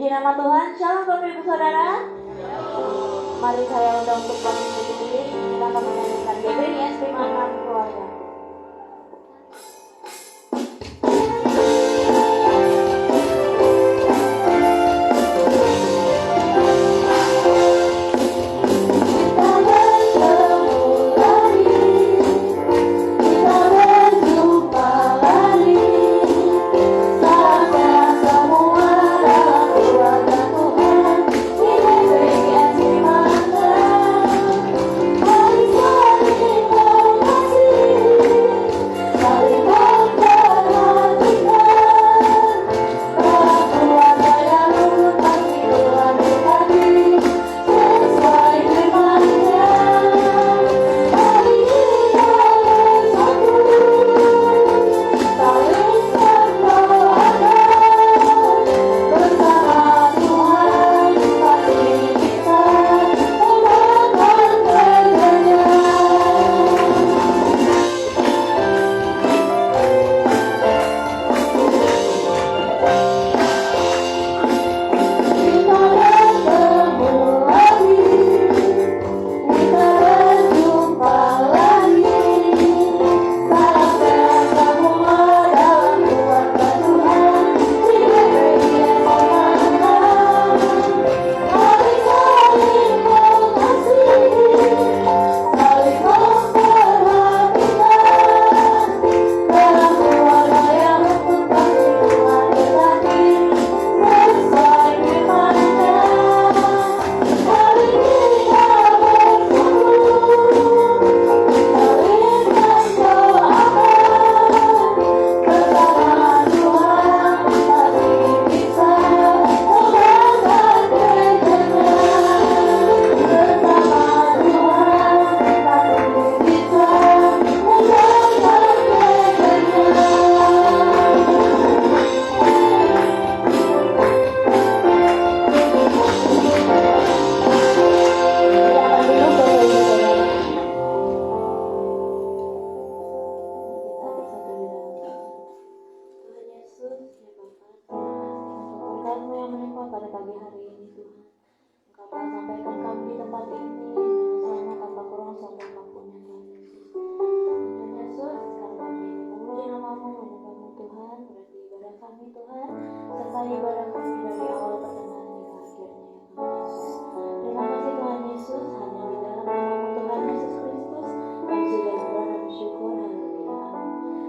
Puji nama Tuhan. Shalom Bapak Ibu Saudara. Mari saya undang untuk bangkit berdiri. Kita akan menyanyikan GBIS 56 Keluarga.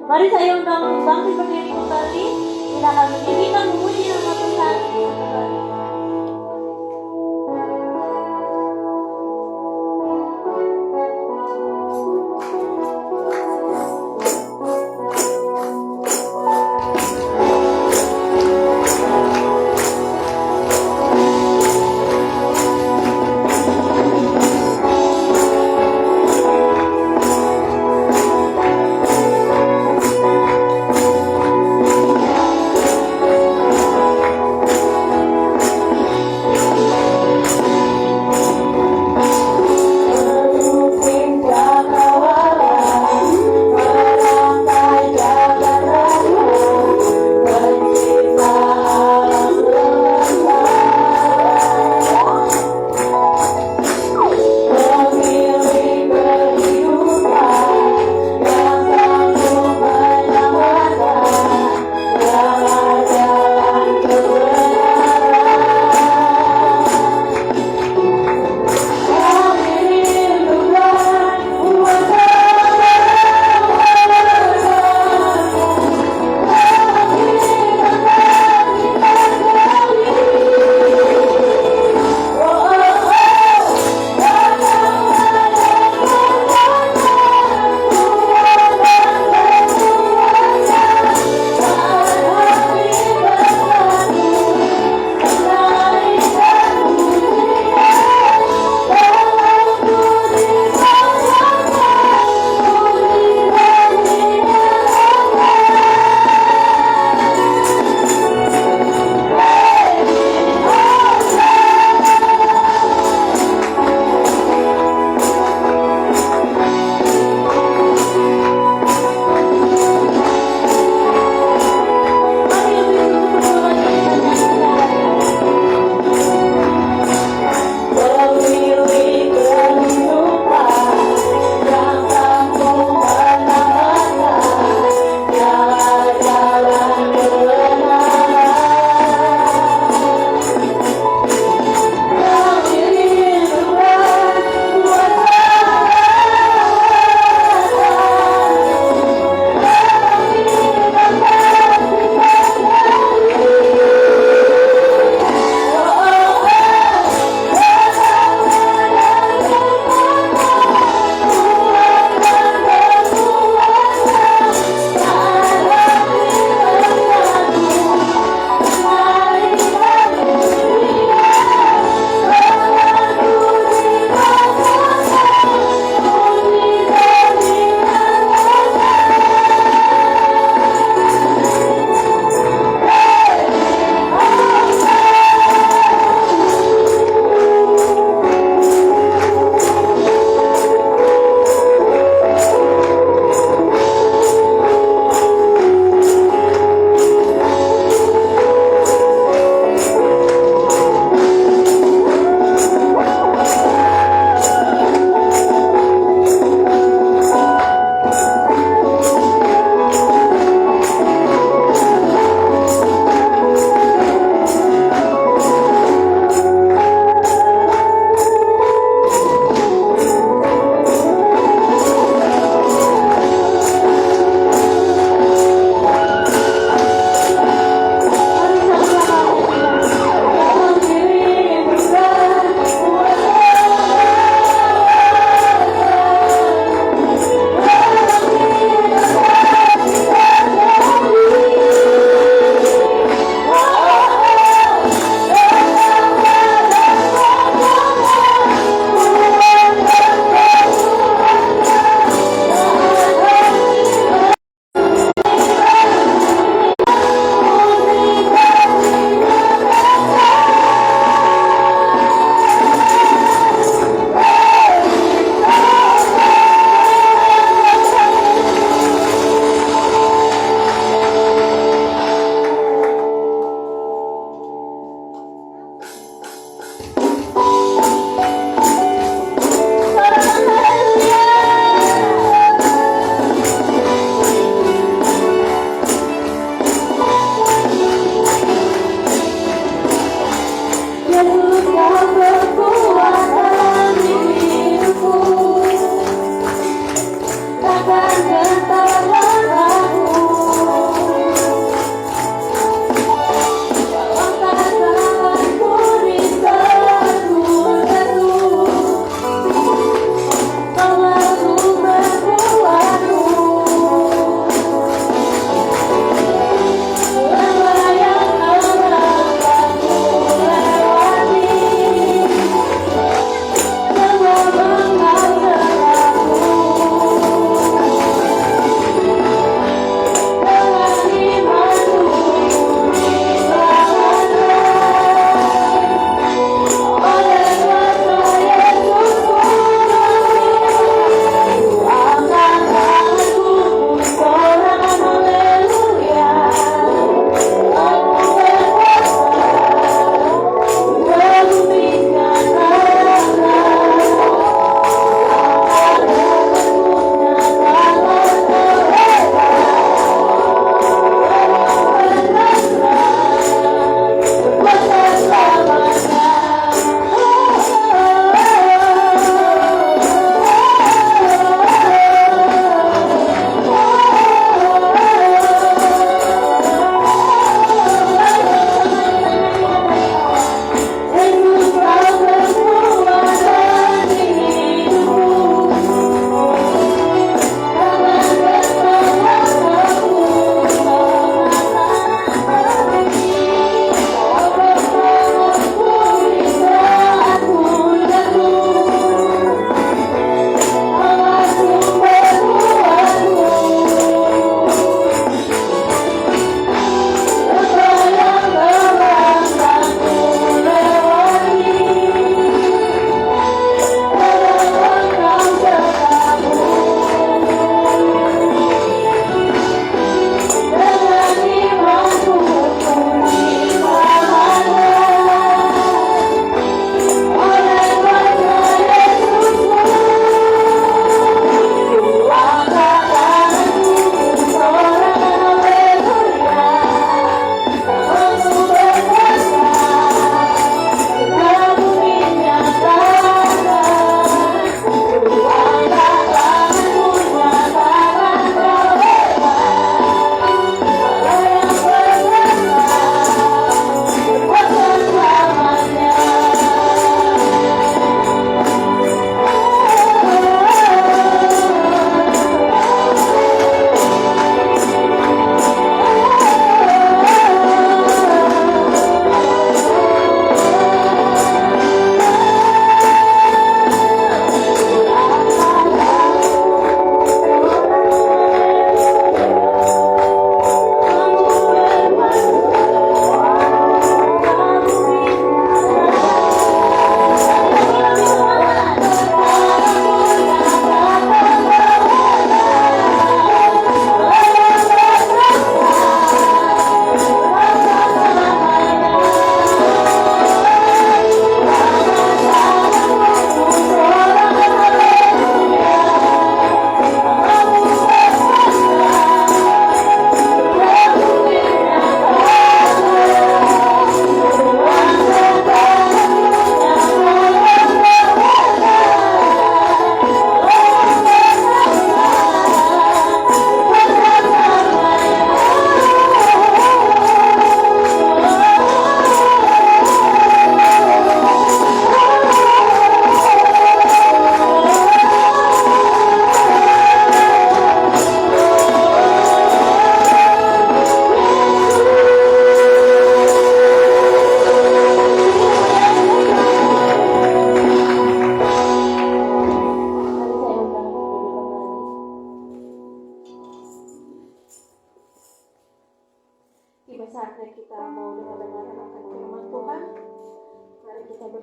Mari saya undang bangkit berdiri kembali. Kita akan menyanyikan memuji nama Tuhan.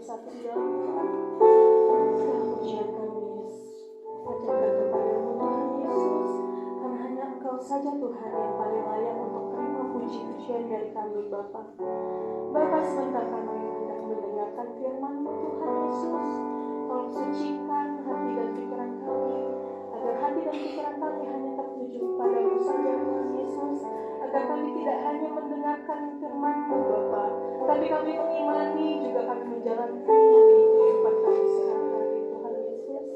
bersatu di dalam Tuhan. Segala pujian kami ajarkan kepadamu Tuhan Yesus, karena hanya Engkau saja Tuhan yang paling layak untuk terima puji-pujian dari kami Bapa. Bapa, sebentar kami hendak mendengarkan firman-Mu Tuhan Yesus. Tolong sucikan hati dan pikiran kami, agar hati dan pikiran kami hanya tertuju kepadamu saja Tuhan Yesus, agar kami tidak hanya mendengarkan firman-Mu Bapa, tapi kami mengimani juga kami menjalankannya di kehidupan kami sehari-hari Tuhan Yesus.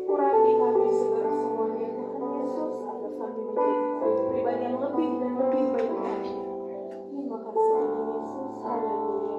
Urapi kami segala semuanya Tuhan Yesus, agar kami menjadi pribadi yang lebih dan lebih baik lagi. Terima kasih Tuhan Yesus. Haleluya.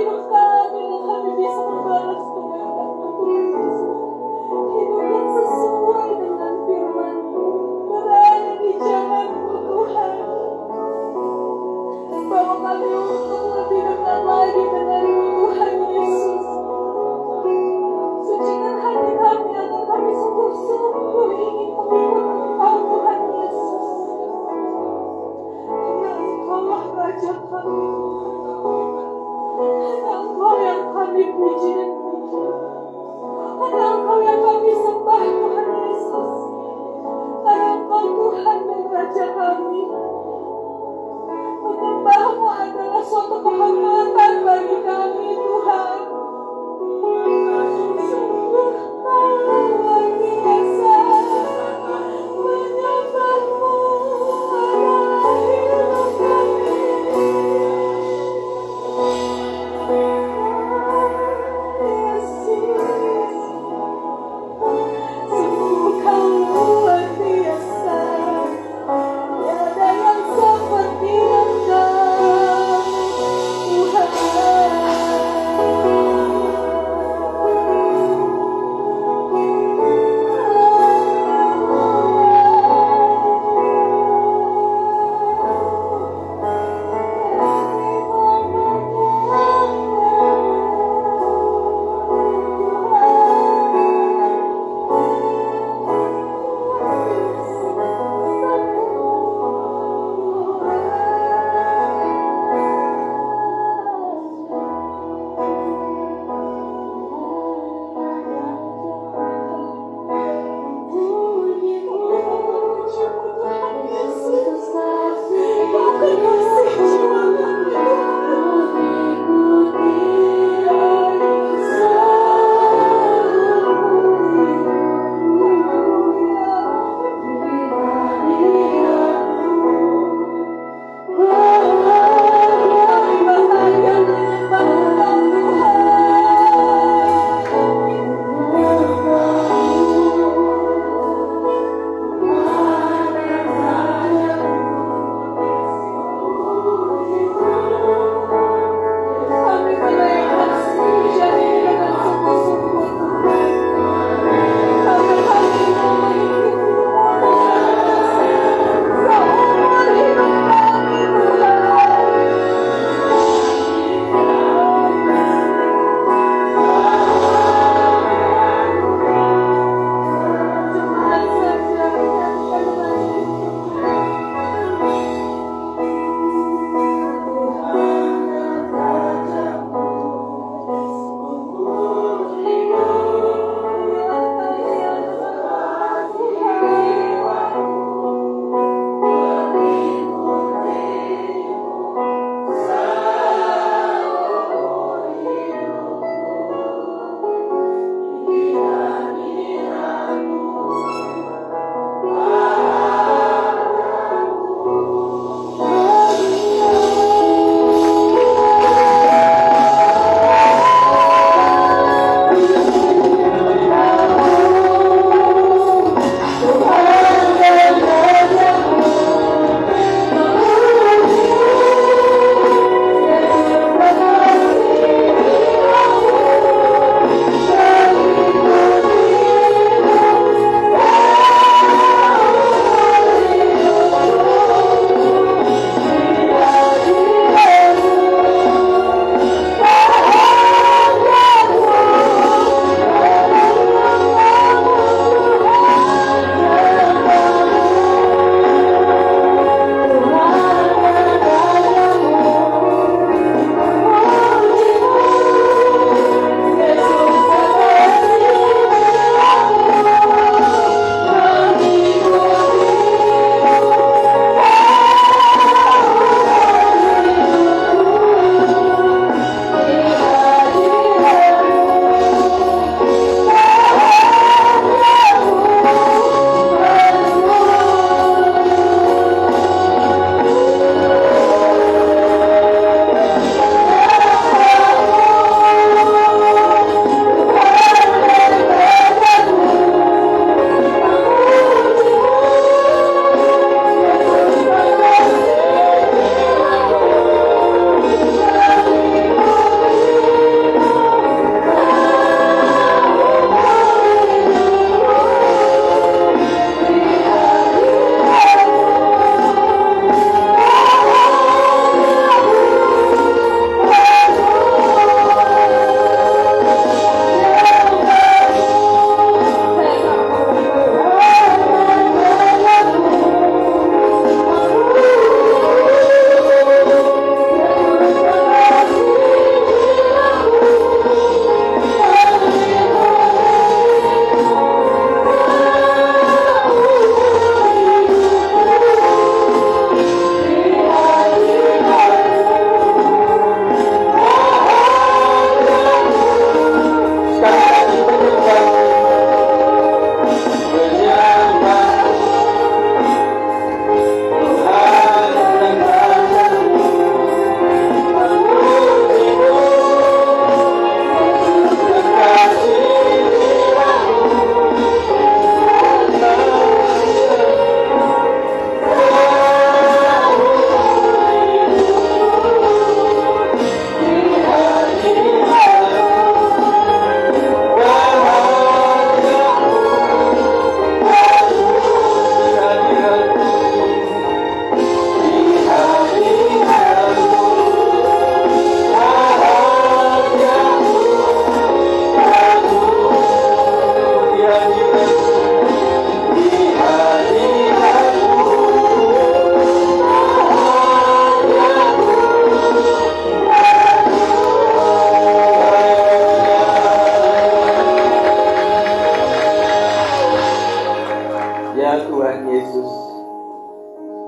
hidup kami yang kami bisa membalas kebaikan-Mu Tuhan Yesus. Hidup yang sesuai dengan firman-Mu, berada di jalan-Mu Tuhan. Bawa kami untuk lebih dekat lagi denganmu Tuhan Yesus. Sucikan hati kami agar kami sungguh-sungguh ingin mengikut Engkau Tuhan Yesus. Hanya Engkaulah Raja kami. Hanya Engkau yang kami puji dan puji.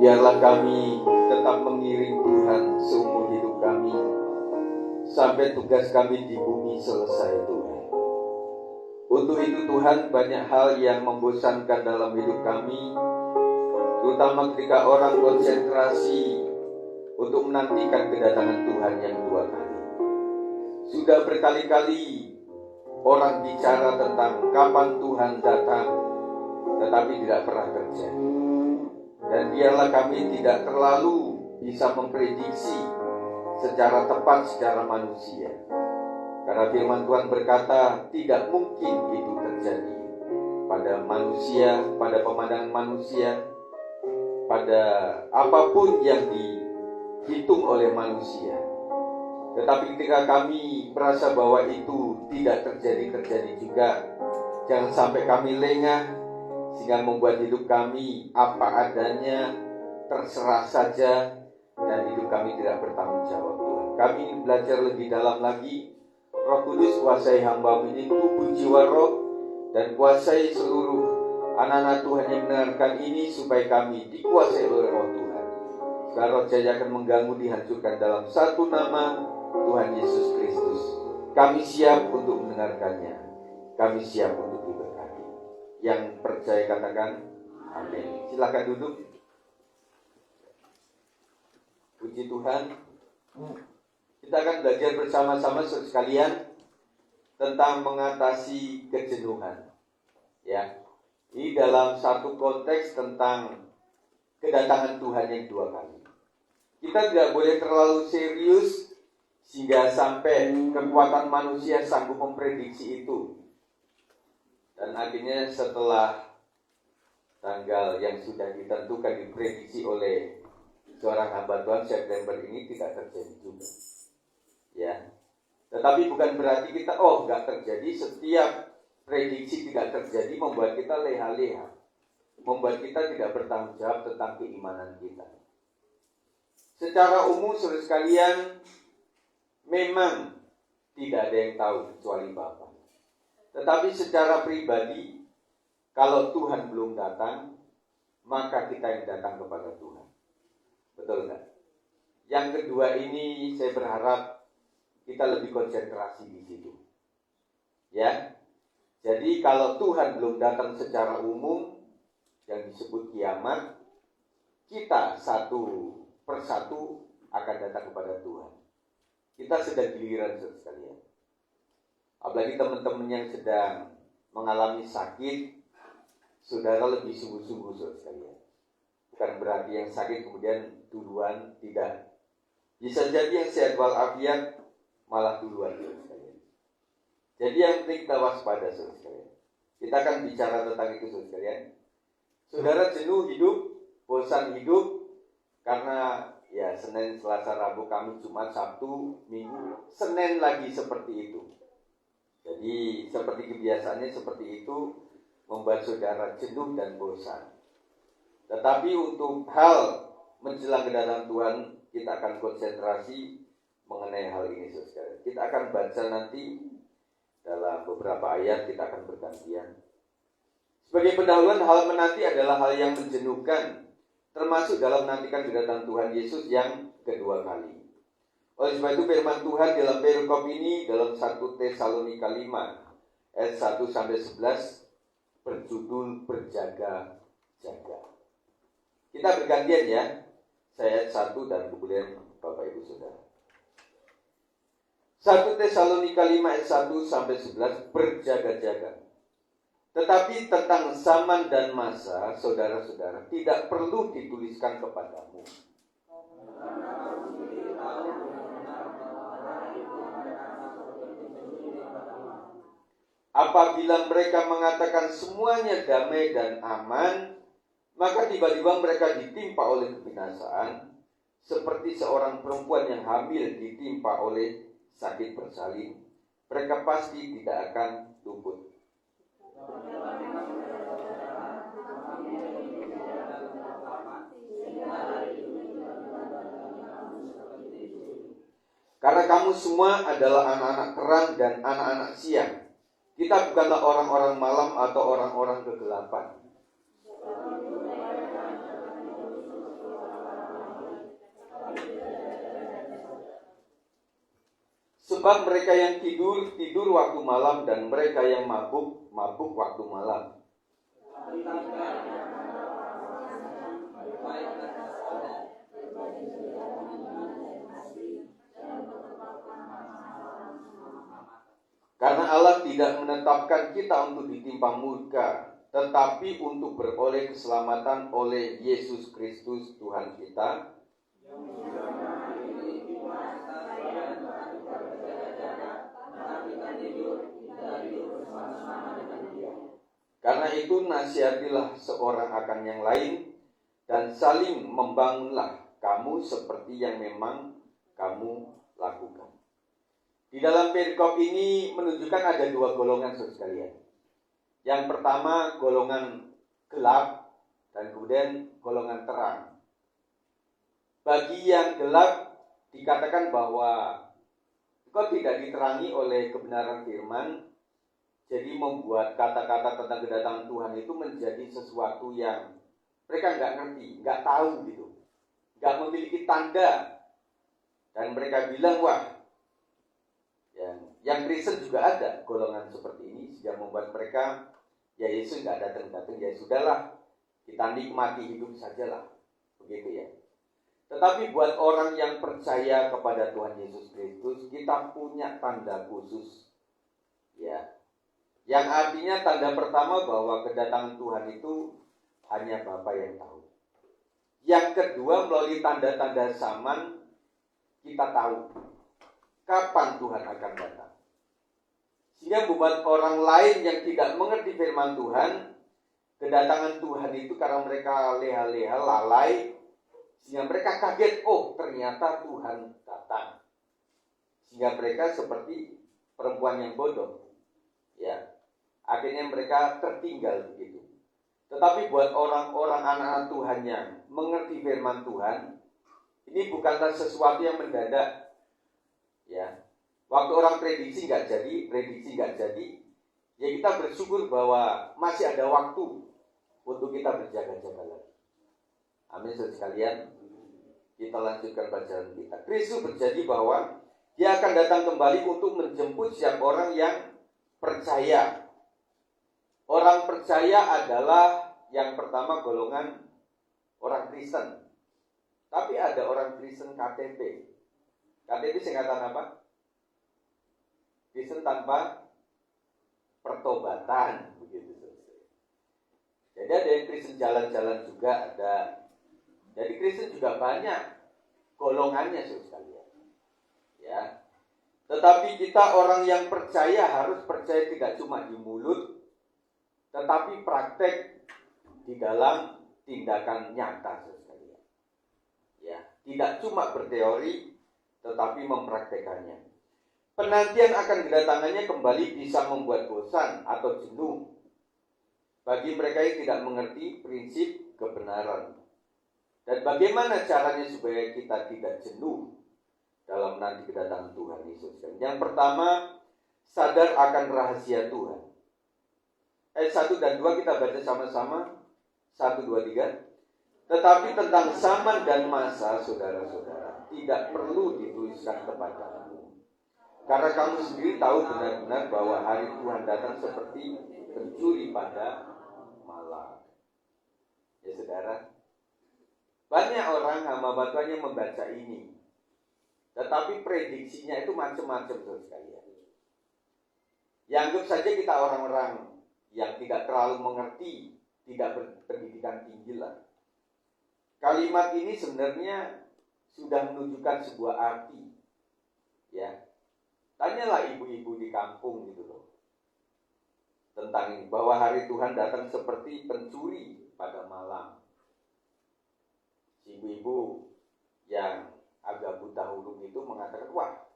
biarlah kami tetap mengiring Tuhan seumur hidup kami, sampai tugas kami di bumi selesai Tuhan. Untuk itu Tuhan, banyak hal yang membosankan dalam hidup kami, terutama ketika orang konsentrasi untuk menantikan kedatangan Tuhan yang kedua kali. Sudah berkali-kali orang bicara tentang kapan Tuhan datang, tetapi tidak pernah terjadi. Dan biarlah kami tidak terlalu bisa memprediksi secara tepat secara manusia. Karena firman Tuhan berkata, tidak mungkin itu terjadi pada manusia, pada pemandangan manusia, pada apapun yang dihitung oleh manusia. Tetapi ketika kami merasa bahwa itu tidak terjadi juga, jangan sampai kami lengah sehingga membuat hidup kami apa adanya, terserah saja, dan hidup kami tidak bertanggung jawab Tuhan. Kami ingin belajar lebih dalam lagi. Roh Kudus, kuasai hamba ini, tubuh jiwa roh, dan kuasai seluruh anak-anak Tuhan yang mendengarkan ini, supaya kami dikuasai oleh roh Tuhan. Sekarang roh jahat akan mengganggu, dihancurkan dalam satu nama Tuhan Yesus Kristus. Kami siap untuk mendengarkannya. Kami siap untuk diberkati. Yang percaya katakan amin. Silakan duduk. Puji Tuhan. Kita akan belajar bersama-sama sekalian tentang mengatasi kejenuhan. Ya, ini dalam satu konteks tentang kedatangan Tuhan yang dua kali. Kita tidak boleh terlalu serius sehingga sampai kekuatan manusia sanggup memprediksi itu. Dan akhirnya setelah tanggal yang sudah ditentukan diprediksi oleh seorang hamba Tuhan September ini tidak terjadi juga. Ya, tetapi bukan berarti kita nggak terjadi. Setiap prediksi tidak terjadi membuat kita leha-leha, membuat kita tidak bertanggung jawab tentang keimanan kita. Secara umum saudara sekalian, memang tidak ada yang tahu kecuali Bapa. Tetapi secara pribadi, kalau Tuhan belum datang, maka kita yang datang kepada Tuhan. Betul nggak? Yang kedua ini saya berharap kita lebih konsentrasi di situ. Ya. Jadi kalau Tuhan belum datang secara umum yang disebut kiamat, kita satu persatu akan datang kepada Tuhan. Kita sedang giliran sekalian. Apalagi teman-teman yang sedang mengalami sakit, saudara lebih sungguh-sungguh sekalian. Bukan berarti yang sakit kemudian duluan, tidak. Bisa jadi yang sehat walafiat malah duluan sekalian. Jadi yang penting kita waspada sekalian. Kita akan bicara tentang itu sekalian. Saudara jenuh hidup, bosan hidup, karena ya Senin, Selasa, Rabu, Kamis, Jumat, Sabtu, Minggu, Senin lagi seperti itu. Jadi seperti kebiasaannya seperti itu, membuat saudara jenuh dan bosan. Tetapi untuk hal menjelang kedatangan Tuhan, kita akan konsentrasi mengenai hal ini saudara. Kita akan baca nanti dalam beberapa ayat, kita akan bergantian. Sebagai pendahuluan, hal menanti adalah hal yang menjenuhkan, termasuk dalam menantikan kedatangan Tuhan Yesus yang kedua kali. Oleh sebab itu firman Tuhan dalam perikop ini dalam 1 Tesalonika 5 ayat 1-11 berjudul berjaga-jaga. Kita bergantian ya. Saya ayat 1 dan kemudian Bapak Ibu Saudara. 1 Tesalonika 5 ayat 1-11 berjaga-jaga. Tetapi tentang zaman dan masa, saudara-saudara, tidak perlu dituliskan kepadamu. Apabila mereka mengatakan semuanya damai dan aman, maka tiba-tiba mereka ditimpa oleh kebinasaan, seperti seorang perempuan yang hamil ditimpa oleh sakit bersalin. Mereka pasti tidak akan luput. Karena kamu semua adalah anak-anak terang dan anak-anak siang. Kita bukanlah orang-orang malam atau orang-orang kegelapan. Sebab mereka yang tidur, tidur waktu malam, dan mereka yang mabuk, mabuk waktu malam. Karena Allah tidak menetapkan kita untuk ditimpa murka, tetapi untuk beroleh keselamatan oleh Yesus Kristus Tuhan kita. Karena itu nasihatilah seorang akan yang lain, dan saling membangunlah kamu seperti yang memang kamu lakukan. Di dalam perikop ini menunjukkan ada dua golongan sekalian. Yang pertama golongan gelap dan kemudian golongan terang. Bagi yang gelap dikatakan bahwa kau tidak diterangi oleh kebenaran firman, jadi membuat kata-kata tentang kedatangan Tuhan itu menjadi sesuatu yang mereka nggak ngerti, nggak tahu gitu, nggak memiliki tanda, dan mereka bilang wah. Yang Kristen juga ada golongan seperti ini, sehingga membuat mereka, ya Yesus nggak datang-datang, ya sudahlah, kita nikmati hidup sajalah, begitu ya. Tetapi buat orang yang percaya kepada Tuhan Yesus Kristus, kita punya tanda khusus, ya. Yang artinya tanda pertama bahwa kedatangan Tuhan itu hanya Bapa yang tahu. Yang kedua melalui tanda-tanda zaman, kita tahu kapan Tuhan akan datang. Sehingga membuat orang lain yang tidak mengerti firman Tuhan, kedatangan Tuhan itu karena mereka leha-leha, lalai, sehingga mereka kaget, oh ternyata Tuhan datang. Sehingga mereka seperti perempuan yang bodoh. Ya, akhirnya mereka tertinggal begitu. Tetapi buat orang-orang anak-anak Tuhan yang mengerti firman Tuhan, ini bukanlah sesuatu yang mendadak. Ya, waktu orang prediksi nggak jadi, ya kita bersyukur bahwa masih ada waktu untuk kita berjaga-jaga lagi. Amin, saudara sekalian. Kita lanjutkan bacaan kita. Kristus berjanji bahwa Dia akan datang kembali untuk menjemput setiap orang yang percaya. Orang percaya adalah yang pertama golongan orang Kristen. Tapi ada orang Kristen KTP. KTP singkatan apa? Kristen tanpa pertobatan, begitu. Jadi ada yang Kristen jalan-jalan juga ada. Jadi Kristen juga banyak golongannya sekalian. Ya. Tetapi kita orang yang percaya harus percaya tidak cuma di mulut, tetapi praktek di dalam tindakan nyata sekalian. Ya, tidak cuma berteori, tetapi mempraktekannya. Penantian akan kedatangannya kembali bisa membuat bosan atau jenuh bagi mereka yang tidak mengerti prinsip kebenaran. Dan bagaimana caranya supaya kita tidak jenuh dalam nanti kedatangan Tuhan Yesus? Yang pertama, sadar akan rahasia Tuhan. Ayat 1 dan 2 kita baca sama-sama. 1, 2, 3. Tetapi tentang zaman dan masa, saudara-saudara, tidak perlu dituliskan kepadamu. Karena kamu sendiri tahu benar-benar bahwa hari Tuhan datang seperti pencuri pada malam. Ya saudara, banyak orang hamba Tuhan yang membaca ini, tetapi prediksinya itu macam-macam sekalian. Ya anggap saja kita orang-orang yang tidak terlalu mengerti, tidak berpendidikan tinggi lah. Kalimat ini sebenarnya sudah menunjukkan sebuah arti. Ya. Tanyalah ibu-ibu di kampung gitu loh. Tentang ini, bahwa hari Tuhan datang seperti pencuri pada malam. Si ibu-ibu yang agak buta huruf itu mengatakan, wah,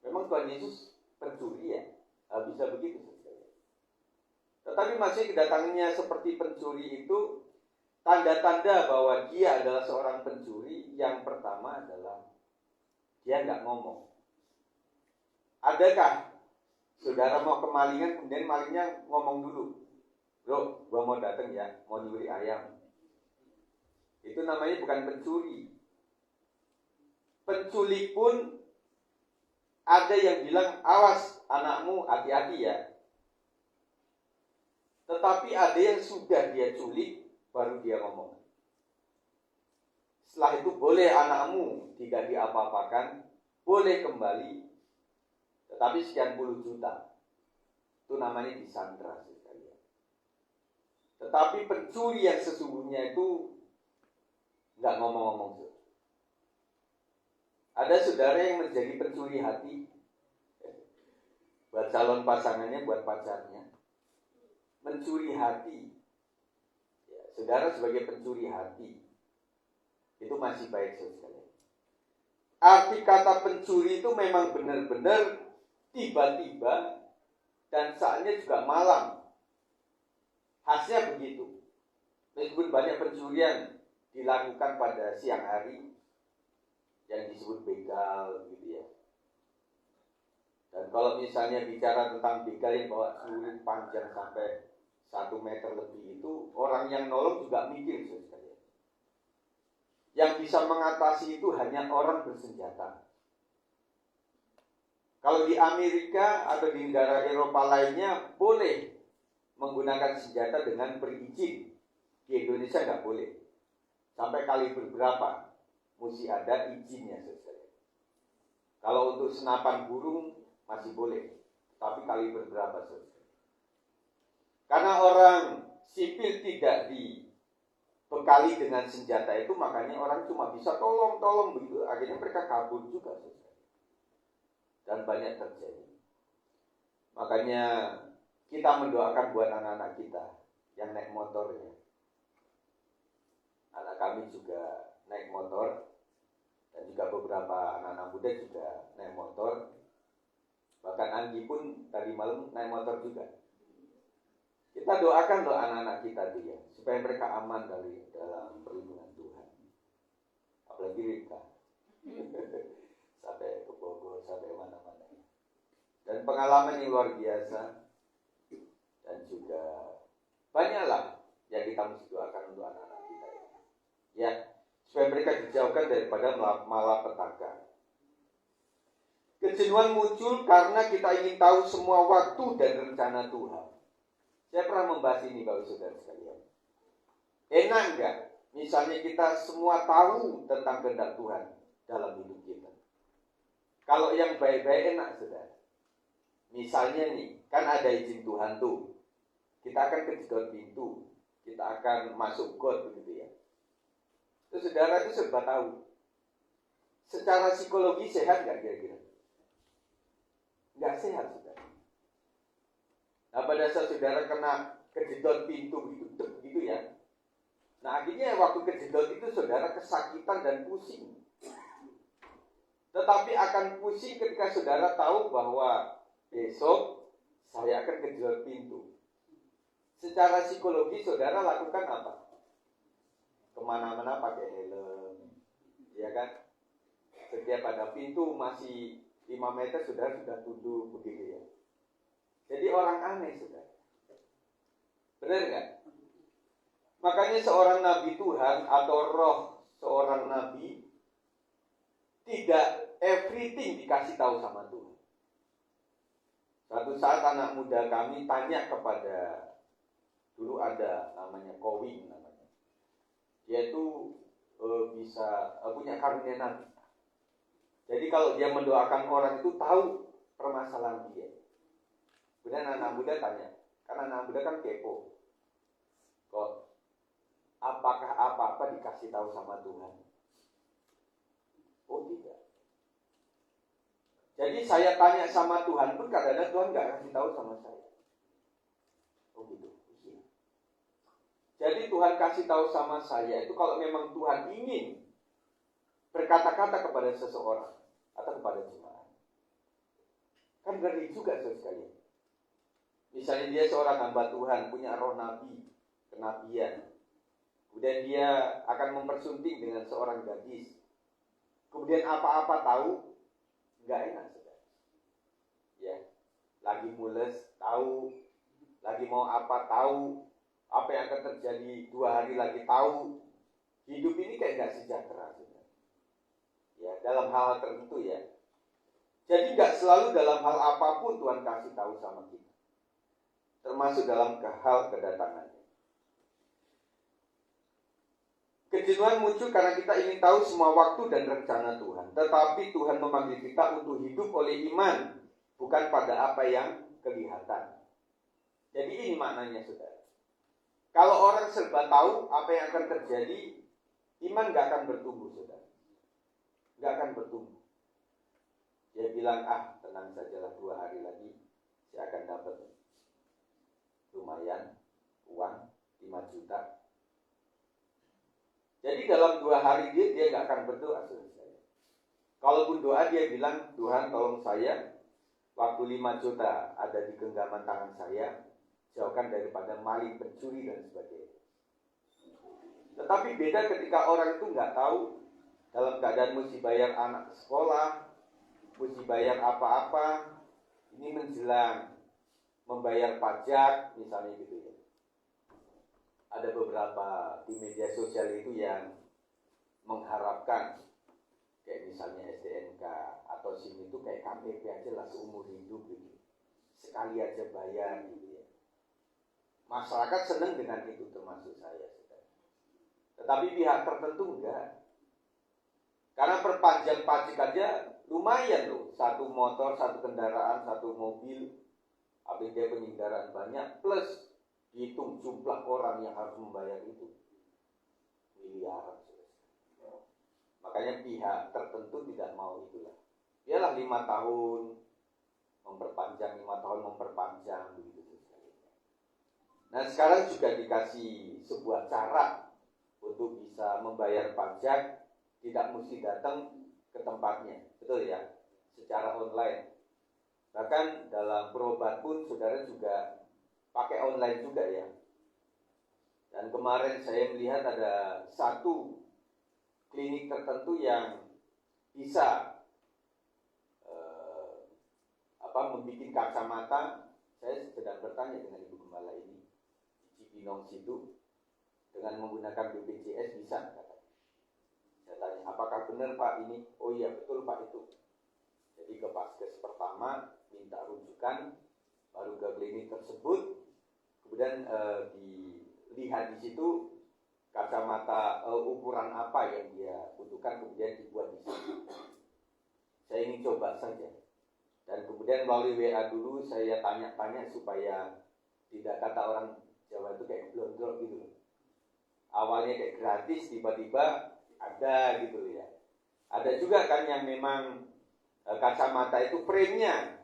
memang Tuhan Yesus pencuri ya? Bisa begitu. Tetapi masih kedatangannya seperti pencuri itu tanda-tanda bahwa dia adalah seorang pencuri. Yang pertama adalah dia nggak ngomong. Adakah saudara mau kemalingan kemudian malingnya ngomong dulu, bro, gua mau datang ya, mau nyuri ayam? Itu namanya bukan pencuri. Penculik pun Ada yang bilang, awas anakmu, hati-hati ya. Tetapi ada yang sudah dia culik, baru dia ngomong. Setelah itu boleh anakmu tidak diapa-apakan, boleh kembali, tetapi sekian puluh juta. Itu namanya disandra sekalian. Tetapi pencuri yang sesungguhnya itu nggak ngomong-ngomong. Ada saudara yang menjadi pencuri hati buat calon pasangannya, buat pacarnya. Mencuri hati. Ya, saudara sebagai pencuri hati itu masih baik sekali. Arti kata pencuri itu memang benar-benar tiba-tiba dan saatnya juga malam. Khasnya begitu. Meskipun banyak pencurian dilakukan pada siang hari yang disebut begal gitu ya. Dan kalau misalnya bicara tentang begal yang bawa celurit panjang sampai 1 meter lebih itu, orang yang nolong juga mikir sekali. Yang bisa mengatasi itu hanya orang bersenjata. Kalau di Amerika atau di negara Eropa lainnya boleh menggunakan senjata dengan berizin. Di Indonesia nggak boleh. Sampai kaliber berapa mesti ada izinnya sekali. Kalau untuk senapan burung masih boleh, tapi kaliber berapa sekali. Karena orang sipil tidak dibekali dengan senjata itu, makanya orang cuma bisa tolong begitu, akhirnya mereka kabur juga sekali. Dan banyak terjadi. Makanya kita mendoakan buat anak-anak kita yang naik motor ya. Anak kami juga naik motor, dan juga beberapa anak-anak muda juga naik motor. Bahkan Anggi pun tadi malam naik motor juga. Kita doakan loh anak-anak kita tuh ya, supaya mereka aman dalam perlindungan Tuhan. Apalagi Rika. Sampai ke Bogor, sampai mana-mana. Dan pengalaman yang luar biasa. Dan juga banyaklah yang kita mesti doakan untuk anak-anak kita ya, supaya mereka dijauhkan daripada malapetaka. Kejenuhan muncul karena kita ingin tahu semua waktu dan rencana Tuhan. Saya pernah membahas ini kalau saudara sekalian. Enak enggak? Misalnya kita semua tahu tentang kehendak Tuhan dalam hidup kita. Kalau yang baik-baik enak saudara. Misalnya nih, kan ada izin Tuhan tuh. Kita akan kejedot pintu, kita akan masuk got begitu ya. Terus saudara itu serba tahu. Secara psikologi sehat nggak kira-kira? Nggak sehat saudara. Nah pada saat saudara kena kejedot pintu gitu ya. Nah akhirnya waktu kejedot itu saudara kesakitan dan pusing. Tetapi akan pusing ketika saudara tahu bahwa besok saya akan kejedot pintu. Secara psikologi saudara lakukan apa? Kemana-mana pakai helm, ya kan? Setiap ada pintu masih 5 meter sudah tunduk begitu ya. Jadi orang aneh sudah. Benar nggak? Makanya seorang nabi Tuhan atau roh seorang nabi tidak everything dikasih tahu sama Tuhan. Suatu saat anak muda kami tanya kepada, dulu ada namanya Kowing namanya. Dia itu bisa punya karunia nabi. Jadi kalau dia mendoakan orang itu tahu permasalahan dia. Kemudian anak muda tanya, karena anak muda kan kepo. Kok apakah apa-apa dikasih tahu sama Tuhan? Oh tidak. Jadi saya tanya sama Tuhan pun kadang-kadang Tuhan nggak kasih tahu sama saya. Oh gitu. Jadi Tuhan kasih tahu sama saya itu kalau memang Tuhan ingin berkata-kata kepada seseorang atau kepada jemaat. Kan ngeri juga sekali. Misalnya dia seorang hamba Tuhan, punya roh nabi, kenabian. Kemudian dia akan mempersunting dengan seorang gadis. Kemudian apa-apa tahu, nggak enak sudah. Ya, lagi mules tahu, lagi mau apa tahu, apa yang akan terjadi 2 hari lagi tahu. Hidup ini kayak nggak sejahtera sudah. Ya, dalam hal tertentu ya. Jadi nggak selalu dalam hal apapun Tuhan kasih tahu sama kita, termasuk dalam hal kedatangannya. Kejenuhan muncul karena kita ingin tahu semua waktu dan rencana Tuhan. Tetapi Tuhan memanggil kita untuk hidup oleh iman, bukan pada apa yang kelihatan. Jadi ini maknanya, saudara. Kalau orang serba tahu apa yang akan terjadi, iman gak akan bertumbuh, saudara. Gak akan bertumbuh. Dia bilang, tenang sajalah 2 hari lagi, saya akan dapat lumayan, uang 5 juta. Jadi dalam 2 hari dia gak akan berdoa, saudara. Kalaupun doa dia bilang, Tuhan tolong saya, waktu 5 juta ada di genggaman tangan saya, jauhkan daripada maling, pencuri, dan sebagainya. Tetapi beda ketika orang itu nggak tahu, dalam keadaan mesti bayar anak ke sekolah, mesti bayar apa-apa, ini menjelang membayar pajak, misalnya gitu ya. Ada beberapa di media sosial itu yang mengharapkan, kayak misalnya STNK atau SIM itu kayak KTP aja lah seumur hidup gitu. Sekali aja bayar gitu ya. Masyarakat senang dengan itu, termasuk saya. Tetapi pihak tertentu enggak. Karena perpanjang pajak aja lumayan loh. 1 motor, 1 kendaraan, 1 mobil. Habis dia punya kendaraan banyak, plus hitung jumlah orang yang harus membayar itu. Miliaran. Makanya pihak tertentu tidak mau itulah. Biarlah 5 tahun, memperpanjang 5 tahun, memperpanjang begitu. Nah sekarang juga dikasih sebuah cara untuk bisa membayar pajak, tidak mesti datang ke tempatnya, betul ya, secara online. Bahkan dalam berobat pun saudara juga pakai online juga ya. Dan kemarin saya melihat ada 1 klinik tertentu yang bisa membuat kacamata. Saya sedang bertanya dengan Ibu Gembala ini, Cibinong situ, dengan menggunakan BPJS bisa, katanya. Saya tanya, apakah benar Pak ini? Oh iya betul Pak itu. Jadi ke Paskes pertama minta rujukan, baru ke klinik tersebut, kemudian dilihat di situ kacamata ukuran apa yang dia butuhkan, kemudian dibuat di situ. Saya ingin coba saja. Dan kemudian melalui WA dulu saya tanya-tanya supaya tidak kata orang Jawa itu kayak blondrol gitu. Awalnya kayak gratis, tiba-tiba ada gitu ya. Ada juga kan yang memang kacamata itu frame-nya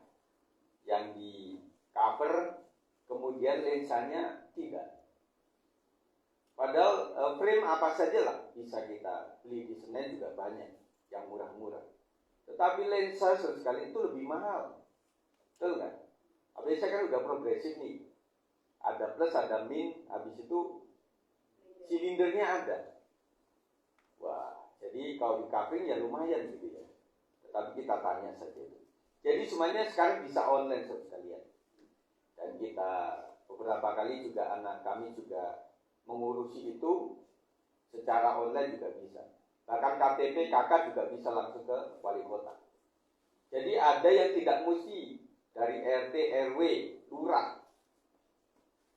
yang di cover, kemudian lensanya tidak. Padahal frame apa saja lah bisa kita beli di Senen juga banyak yang murah-murah. Tetapi lensa sekali itu lebih mahal, betul kan? Habis saya kan udah progresif nih. Ada plus, ada min, habis itu silindernya ada. Wah, jadi kalau di covering ya lumayan gitu ya. Tetapi kita tanya saja. Jadi semuanya sekarang bisa online sekalian. Dan kita beberapa kali juga anak kami juga mengurusi itu secara online juga bisa. Bahkan KTP kakak juga bisa langsung ke wali kota. Jadi ada yang tidak mesti dari RT, RW, lurah.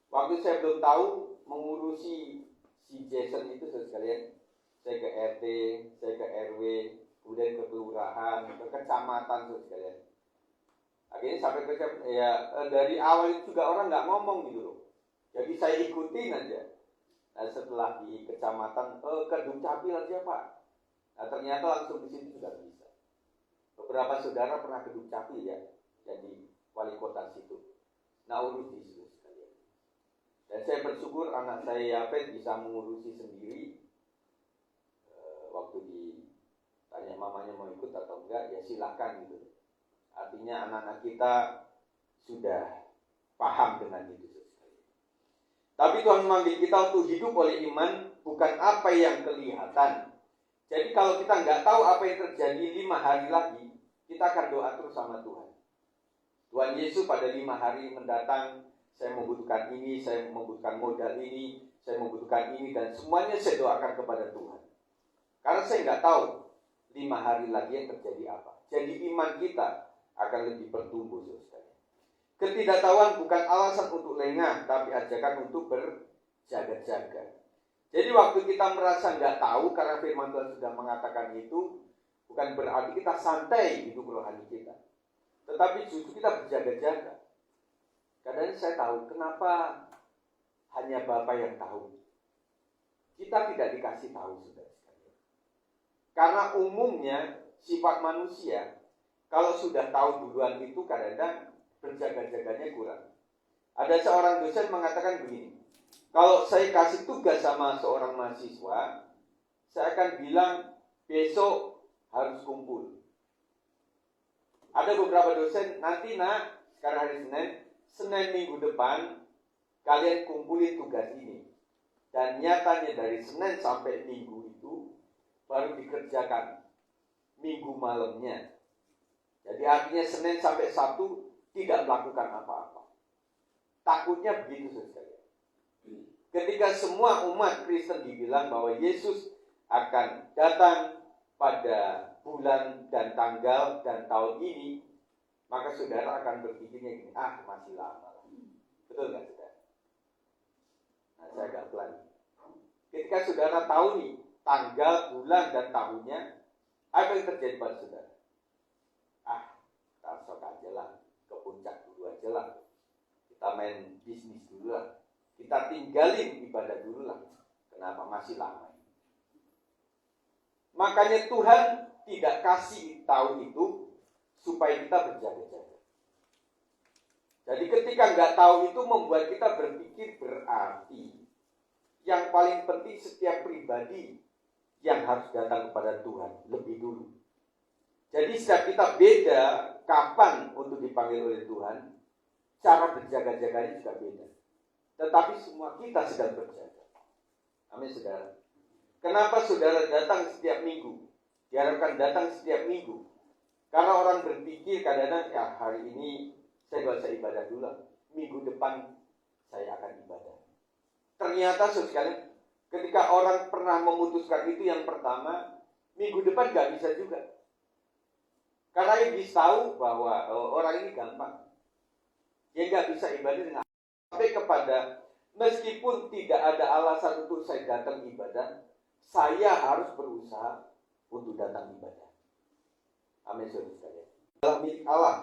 Waktu saya belum tahu mengurusi si Jason itu sekalian, saya ke RT, saya ke RW, kemudian ke kelurahan, ke kecamatan sekalian. Akhirnya sampai ke dari awal itu juga orang nggak ngomong gitu loh. Jadi saya ikutin aja. Nah, setelah di kecamatan ke Dukcapil aja Pak. Nah ternyata langsung di situ juga bisa. Beberapa saudara pernah ke Dukcapil ya, jadi wali kota situ. Nah urus di situ sekalian. Dan saya bersyukur anak saya Yafet bisa mengurusi sendiri. Waktu ditanya mamanya mau ikut atau enggak, ya silakan gitu. Artinya anak-anak kita sudah paham dengan itu. Tapi Tuhan memanggil kita untuk hidup oleh iman, bukan apa yang kelihatan. Jadi kalau kita nggak tahu apa yang terjadi 5 hari lagi, kita akan doa terus sama Tuhan. Tuhan Yesus pada 5 hari mendatang, saya membutuhkan ini, saya membutuhkan modal ini, saya membutuhkan ini, dan semuanya saya doakan kepada Tuhan. Karena saya nggak tahu 5 hari lagi yang terjadi apa. Jadi iman kita akan lebih bertumbuh, saudara. Ketidaktahuan bukan alasan untuk lengah, tapi ajakan untuk berjaga-jaga. Jadi waktu kita merasa nggak tahu karena firman Tuhan sudah mengatakan itu, bukan berarti kita santai hidup rohani kita. Tetapi justru kita berjaga-jaga. Kadang saya tahu kenapa hanya Bapak yang tahu. Kita tidak dikasih tahu, saudara sekalian. Karena umumnya sifat manusia, kalau sudah tahu duluan itu kadang-kadang berjaga-jaganya kurang. Ada seorang dosen mengatakan begini, kalau saya kasih tugas sama seorang mahasiswa, saya akan bilang besok harus kumpul. Ada beberapa dosen, nanti sekarang hari Senin minggu depan, kalian kumpulin tugas ini. Dan nyatanya dari Senin sampai Minggu itu baru dikerjakan Minggu malamnya. Jadi artinya Senin sampai Sabtu tidak melakukan apa-apa. Takutnya begitu, saudara. Ketika semua umat Kristen dibilang bahwa Yesus akan datang pada bulan dan tanggal dan tahun ini, maka saudara akan berpikirnya gini, masih lama. Betul nggak, saudara? Nah, saya agak pelan. Ketika saudara tahu nih tanggal, bulan, dan tahunnya, apa yang terjadi pada saudara? Kita aja lah, ke puncak dulu aja lah. Kita main bisnis dulu lah. Kita tinggalin ibadah dulu lah. Kenapa? Masih lama. Makanya Tuhan tidak kasih tahu itu supaya kita berjaga-jaga. Jadi ketika nggak tahu itu membuat kita berpikir berarti yang paling penting setiap pribadi yang harus datang kepada Tuhan lebih dulu. Jadi setiap kita beda kapan untuk dipanggil oleh Tuhan, cara berjaga-jaganya juga beda. Tetapi semua kita sedang berjaga. Amin, saudara. Kenapa saudara datang setiap minggu? Diharapkan datang setiap minggu. Karena orang berpikir kadang-kadang, hari ini saya gak usah ibadah dulu. Minggu depan saya akan ibadah. Ternyata saudara, ketika orang pernah memutuskan itu yang pertama, minggu depan gak bisa juga. Karena iblis tahu bahwa orang ini gampang. Dia gak bisa ibadah dengan sampai kepada meskipun tidak ada alasan untuk saya datang ibadah, saya harus berusaha untuk datang ibadah. Amin, saudara sekalian. Dalam milik Allah,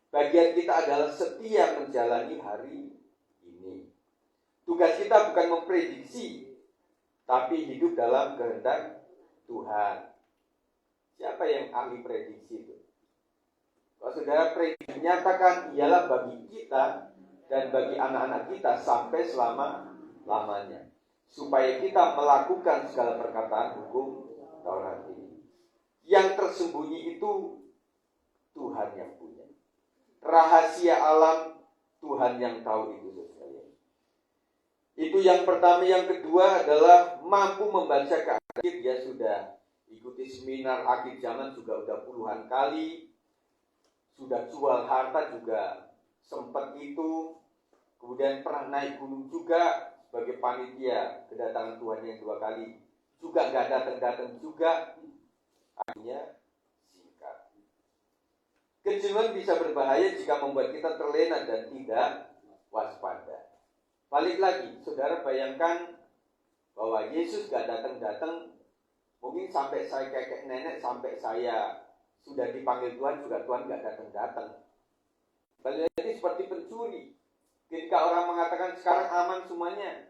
bagian kita adalah setia menjalani hari ini. Tugas kita bukan memprediksi, tapi hidup dalam kehendak Tuhan. Siapa yang ahli prediksi itu? Kalau saudara prediksi menyatakan ialah bagi kita dan bagi anak-anak kita sampai selama-lamanya, supaya kita melakukan segala perkataan hukum Taurat ini. Yang tersembunyi itu Tuhan yang punya. Rahasia alam Tuhan yang tahu itu, saudara. Itu yang pertama. Yang kedua adalah mampu membaca ke akhir. Dia sudah ikuti seminar akhir zaman juga udah puluhan kali. Sudah jual harta juga sempat itu. Kemudian pernah naik gunung juga sebagai panitia kedatangan Tuhan yang 2 kali. Juga gak datang-datang juga. Akhirnya singkat. Kejenuhan bisa berbahaya jika membuat kita terlena dan tidak waspada. Balik lagi, saudara bayangkan bahwa Yesus gak datang-datang. Mungkin sampai saya kakek nenek, sampai saya sudah dipanggil Tuhan juga Tuhan gak datang-datang. Balik lagi seperti pencuri. Ketika orang mengatakan sekarang aman semuanya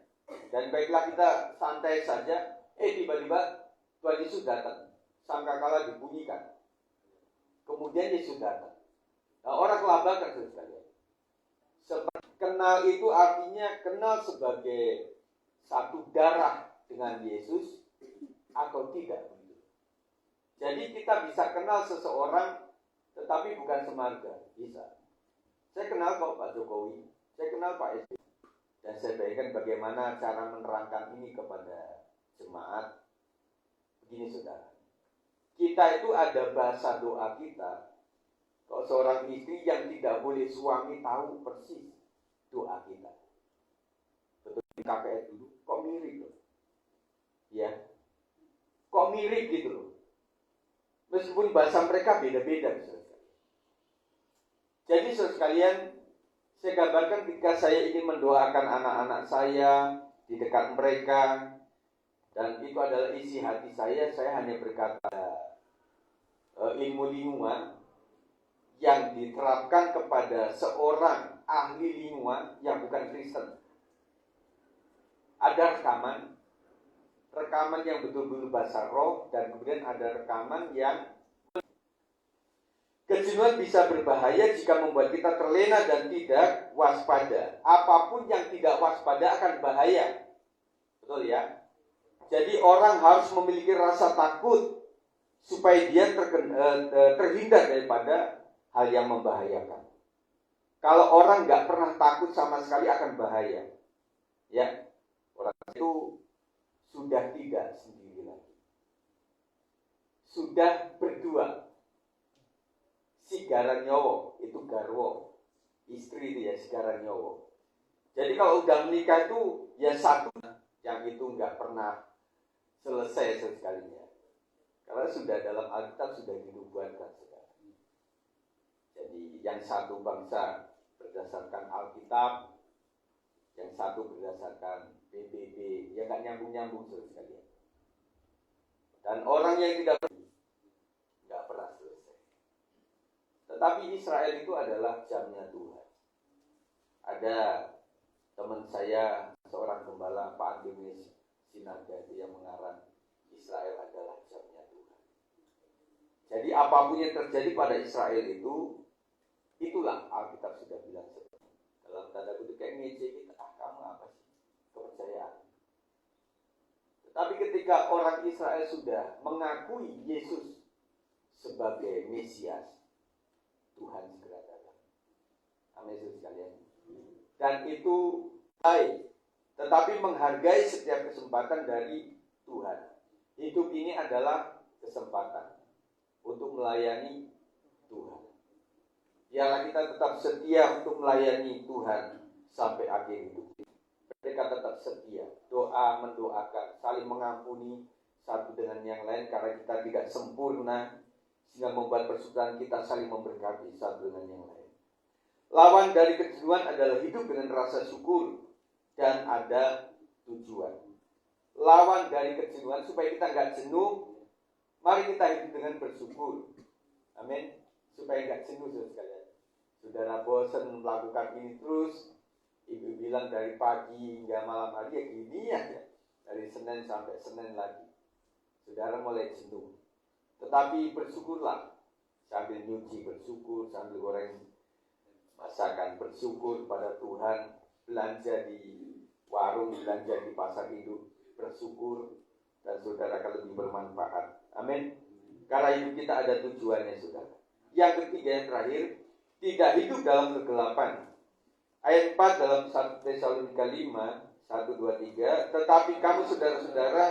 dan baiklah kita santai saja, tiba-tiba Tuhan Yesus datang. Sangkakala dibunyikan. Kemudian Yesus datang. Nah, orang kelabakan, saudara. Kenal itu artinya kenal sebagai satu darah dengan Yesus atau tidak. Jadi kita bisa kenal seseorang tetapi bukan semarga. Bisa. Saya kenal kok Pak Jokowi, saya kenal Pak SBY, dan saya bayangkan bagaimana cara menerangkan ini kepada jemaat. Begini, saudara, kita itu ada bahasa doa kita. Kalau seorang istri yang tidak boleh suami tahu persis doa kita. Betul, KPS dulu, kok mirip loh, ya, kok mirip gitu loh. Meskipun bahasa mereka beda-beda, saudara. Jadi saudara sekalian, saya gambarkan ketika saya ingin mendoakan anak-anak saya di dekat mereka, dan itu adalah isi hati saya hanya berkata ilmu lingkungan yang diterapkan kepada seorang ahli lingkungan yang bukan Kristen. Ada rekaman yang betul-betul bahasa roh, dan kemudian ada rekaman yang kejenuhan bisa berbahaya jika membuat kita terlena dan tidak waspada. Apapun yang tidak waspada akan bahaya. Betul ya? Jadi orang harus memiliki rasa takut supaya dia terhindar daripada hal yang membahayakan. Kalau orang nggak pernah takut sama sekali akan bahaya. Ya, orang itu sudah tidak sendiri lagi. Sudah berdua. Sigara nyowo, itu garwo. Istri itu ya sigara nyowo. Jadi kalau udah menikah itu ya satu, yang itu nggak pernah selesai sekalinya. Karena sudah dalam Alkitab sudah dinubuatkan. Jadi yang satu bangsa berdasarkan Alkitab, yang satu berdasarkan PBB, ya nggak nyambung-nyambung sekalian. Dan orang yang tidak pernah selesai. Tetapi Israel itu adalah jamnya Tuhan. Ada teman saya, seorang gembala, Pak Andemis Sinaga, yang mengarang Israel adalah jamnya Tuhan. Jadi apapun yang terjadi pada Israel itu, itulah Alkitab sudah bilang seperti dalam tanda kutip kayak ngejek kita, kamu apa sih kepercayaan? Tetapi ketika orang Israel sudah mengakui Yesus sebagai Mesias, Tuhan segera datang. Amin sekalian. Dan itu baik, tetapi menghargai setiap kesempatan dari Tuhan. Hidup ini adalah kesempatan untuk melayani Tuhan. Biarlah kita tetap setia untuk melayani Tuhan sampai akhir hidup. Mereka tetap setia, doa, mendoakan, saling mengampuni satu dengan yang lain karena kita tidak sempurna, sehingga membuat persaudaraan kita saling memberkati satu dengan yang lain. Lawan dari kejenuhan adalah hidup dengan rasa syukur dan ada tujuan. Lawan dari kejenuhan supaya kita nggak jenuh, mari kita hidup dengan bersyukur. Amin. Supaya nggak jenuh sekalian. Saudara bosan melakukan ini terus, ibu bilang dari pagi hingga malam hari ya gini ya, dari Senin sampai Senin lagi. Saudara mulai jenuh. Tetapi bersyukurlah, sambil nyuci bersyukur, sambil goreng masakan bersyukur pada Tuhan, belanja di warung, belanja di pasar hidup bersyukur, dan saudara akan lebih bermanfaat. Amin. Karena hidup kita ada tujuannya, saudara. Yang ketiga, yang terakhir, tidak hidup dalam kegelapan. Ayat 4 dalam 1 Tesalonika 5, 1, 2, 3. Tetapi kamu saudara-saudara,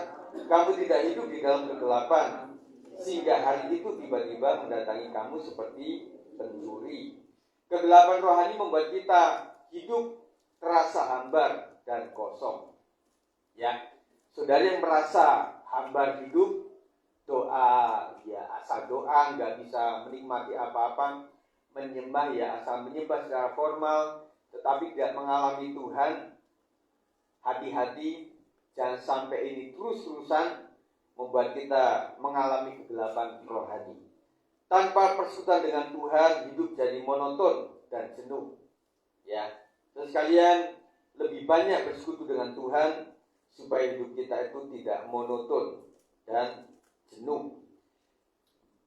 kamu tidak hidup di dalam kegelapan, sehingga hari itu tiba-tiba mendatangi kamu seperti pencuri. Kegelapan rohani membuat kita hidup terasa hambar dan kosong. Ya, saudara yang merasa hambar hidup, doa, ya asal doa, nggak bisa menikmati apa-apa, menyembah ya asal menyembah secara formal, tetapi tidak mengalami Tuhan. Hati-hati, jangan sampai ini terus-terusan membuat kita mengalami kegelapan rohani. Tanpa persekutuan dengan Tuhan, hidup jadi monoton dan jenuh. Ya, terus kalian lebih banyak bersekutu dengan Tuhan supaya hidup kita itu tidak monoton dan jenuh.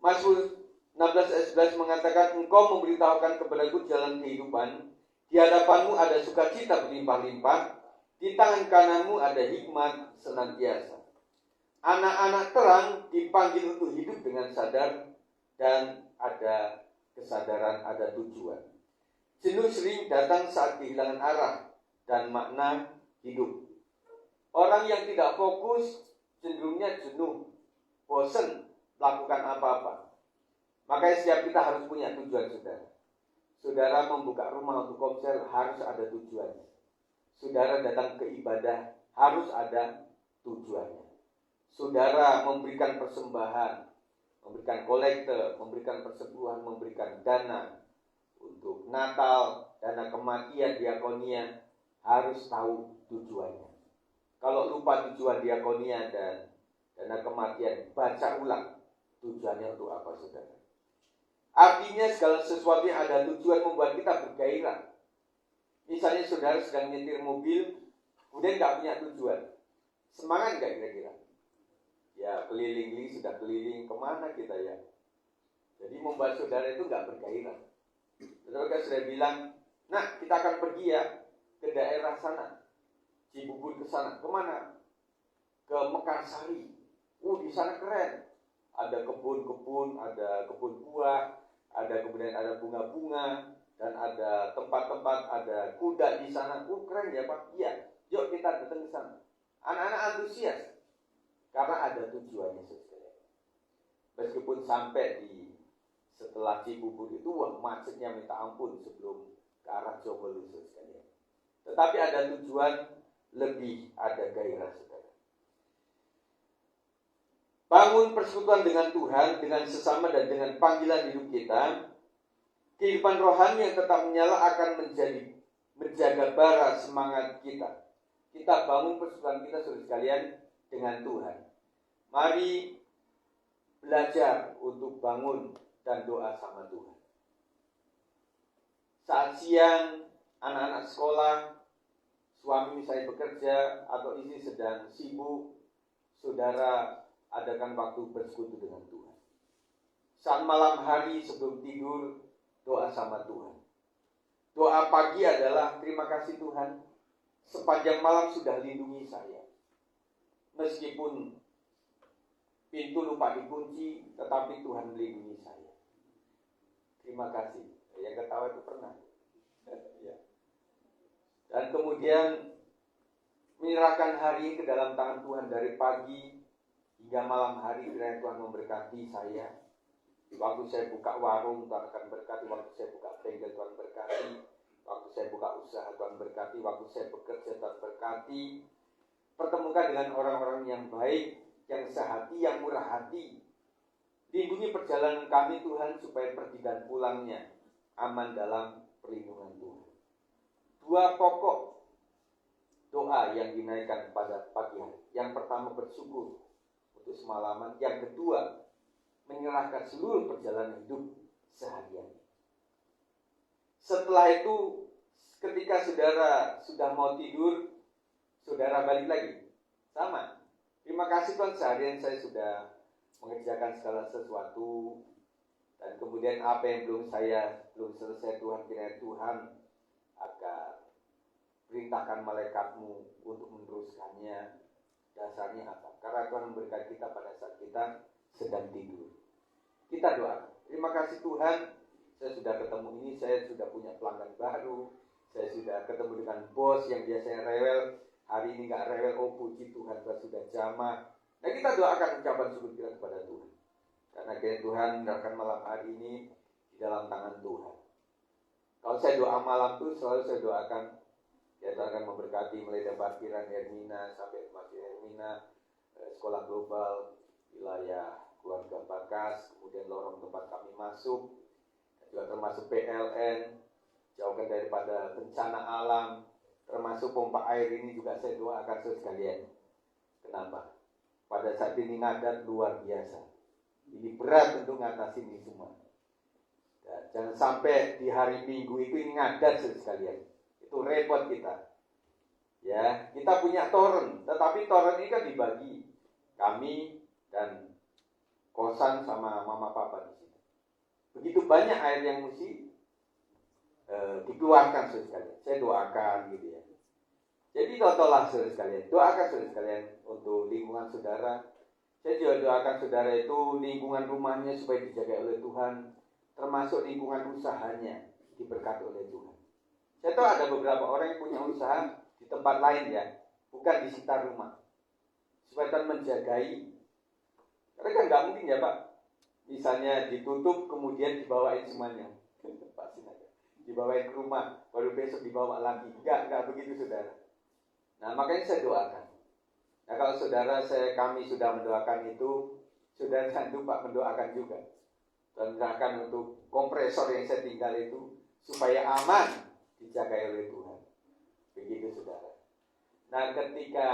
Mazmur 16 ayat 11 mengatakan, engkau memberitahukan kepadaku jalan kehidupan, di hadapanmu ada sukacita berlimpah-limpah, di tangan kananmu ada hikmat senantiasa. Anak-anak terang dipanggil untuk hidup dengan sadar dan ada kesadaran, ada tujuan. Jenuh sering datang saat kehilangan arah dan makna hidup. Orang yang tidak fokus cenderungnya jenuh, bosan melakukan apa-apa. Makanya setiap kita harus punya tujuan, saudara. Saudara membuka rumah untuk komsel harus ada tujuannya. Saudara datang ke ibadah harus ada tujuannya. Saudara memberikan persembahan, memberikan kolekte, memberikan persepuluhan, memberikan dana untuk Natal, dana kematian, diakonia, harus tahu tujuannya. Kalau lupa tujuan diakonia dan dana kematian, baca ulang tujuannya untuk apa, saudara. Artinya segala sesuatu yang ada tujuan membuat kita bergairah. Misalnya saudara sedang nyetir mobil, kemudian nggak punya tujuan, semangat nggak kira-kira? Ya keliling, sudah keliling, kemana kita ya? Jadi membuat saudara itu nggak bergairah. Saudara sudah bilang, nah kita akan pergi ya ke daerah sana, Cibubur ke sana, kemana? Ke Mekarsari. Di sana keren. Ada kebun-kebun, ada kebun buah, kemudian ada bunga-bunga, dan ada tempat-tempat, ada kuda di sana. Keren ya Pak? Iya. Yuk kita datang ke sana. Anak-anak antusias karena ada tujuannya saudara. Meskipun sampai setelah Cibubur itu macetnya minta ampun sebelum ke arah Jombolu saudara. Tetapi ada tujuan lebih, ada gairah saudara. Bangun persekutuan dengan Tuhan, dengan sesama dan dengan panggilan hidup kita. Kehidupan rohani yang tetap menyala akan menjaga bara semangat kita. Kita bangun persekutuan kita saudara sekalian dengan Tuhan. Mari belajar untuk bangun dan doa sama Tuhan. Saat siang anak-anak sekolah, suami saya bekerja atau istri sedang sibuk, saudara adakan waktu bersekutu dengan Tuhan. Saat malam hari sebelum tidur, doa sama Tuhan. Doa pagi adalah terima kasih Tuhan, sepanjang malam sudah lindungi saya. Meskipun pintu lupa dikunci, tetapi Tuhan melindungi saya. Terima kasih. Yang ketawa itu pernah. Ya. Dan kemudian menyerahkan hari ke dalam tangan Tuhan dari pagi hingga malam hari. Kiranya Tuhan memberkati saya. Waktu saya buka warung, Tuhan akan berkati. Waktu saya buka bengkel, Tuhan berkati. Waktu saya buka usaha, Tuhan berkati. Waktu saya bekerja, Tuhan berkati. Pertemukan dengan orang-orang yang baik, yang sehati, yang murah hati. Lindungi perjalanan kami Tuhan, supaya pergi dan pulangnya aman dalam perlindungan Tuhan. Dua pokok doa yang dinaikkan pada pagi hari. Yang pertama bersyukur untuk semalaman. Yang kedua menyerahkan seluruh perjalanan hidup seharian. Setelah itu, ketika saudara sudah mau tidur, saudara balik lagi. Sama. Terima kasih Tuhan, seharian saya sudah mengerjakan segala sesuatu. Dan kemudian apa yang belum selesai, Tuhan, kiranya Tuhan akan perintahkan malaikatmu untuk meneruskannya. Dasarnya apa? Karena Tuhan memberkati kita pada saat kita sedang tidur. Kita doa. Terima kasih Tuhan, saya sudah ketemu ini, saya sudah punya pelanggan baru, saya sudah ketemu dengan bos yang biasanya rewel, hari ini gak rewel. Puji Tuhan, Tuhan sudah jamah. Nah kita doakan ucapan syukur kita kepada Tuhan. Karena kiranya Tuhan menyerahkan malam hari ini di dalam tangan Tuhan. Kalau saya doa malam itu selalu saya doakan, ya Tuhan akan memberkati mulai dari parkiran Hermina sampai masjid Hermina, sekolah global, wilayah keluarga Bakas, kemudian lorong tempat kami masuk, juga termasuk PLN, jauhkan daripada bencana alam, termasuk pompa air ini juga saya doakan sekalian. Kenapa? Pada saat ini ngadat luar biasa. Ini berat untuk mengatasi ini semua. Dan jangan sampai di hari Minggu itu ini ngadat sekalian. Itu repot kita. Ya, kita punya toren, tetapi toren ini kan dibagi. Kami dan kosan sama mama papa di sini. Begitu banyak air yang mesti dikeluarkan sekalian. Saya doakan gitu ya. Jadi totallah saudara sekalian. Doakan saudara sekalian untuk lingkungan saudara. Saya juga doakan saudara itu lingkungan rumahnya supaya dijaga oleh Tuhan, termasuk lingkungan usahanya diberkati oleh Tuhan. Saya tahu ada beberapa orang yang punya usaha di tempat lain ya, bukan di sekitar rumah. Supaya Tuhan menjagai. Karena kan nggak mungkin ya Pak, misalnya ditutup kemudian dibawain semuanya, dibawain ke rumah, baru besok dibawa lagi. Nggak begitu saudara. Nah makanya saya doakan. Nah kalau saudara kami sudah mendoakan itu, saudara jangan lupa mendoakan juga. Dan doakan untuk kompresor yang saya tinggal itu, supaya aman dijaga oleh Tuhan. Begitu saudara. Nah ketika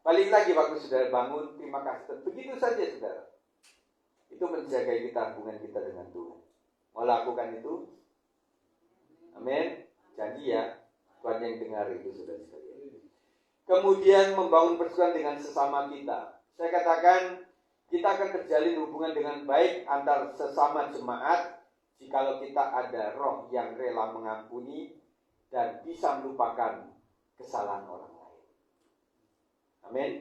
balik lagi waktu saudara bangun, terima kasih. Begitu saja saudara. Itu menjaga kita, hubungan kita dengan Tuhan. Mau lakukan itu? Amin. Janji ya, Tuhan yang dengar itu saudara sekalian. Kemudian membangun persekutuan dengan sesama kita. Saya katakan kita akan terjalin hubungan dengan baik antar sesama jemaat jikalau kita ada roh yang rela mengampuni dan bisa melupakan kesalahan orang lain. Amin.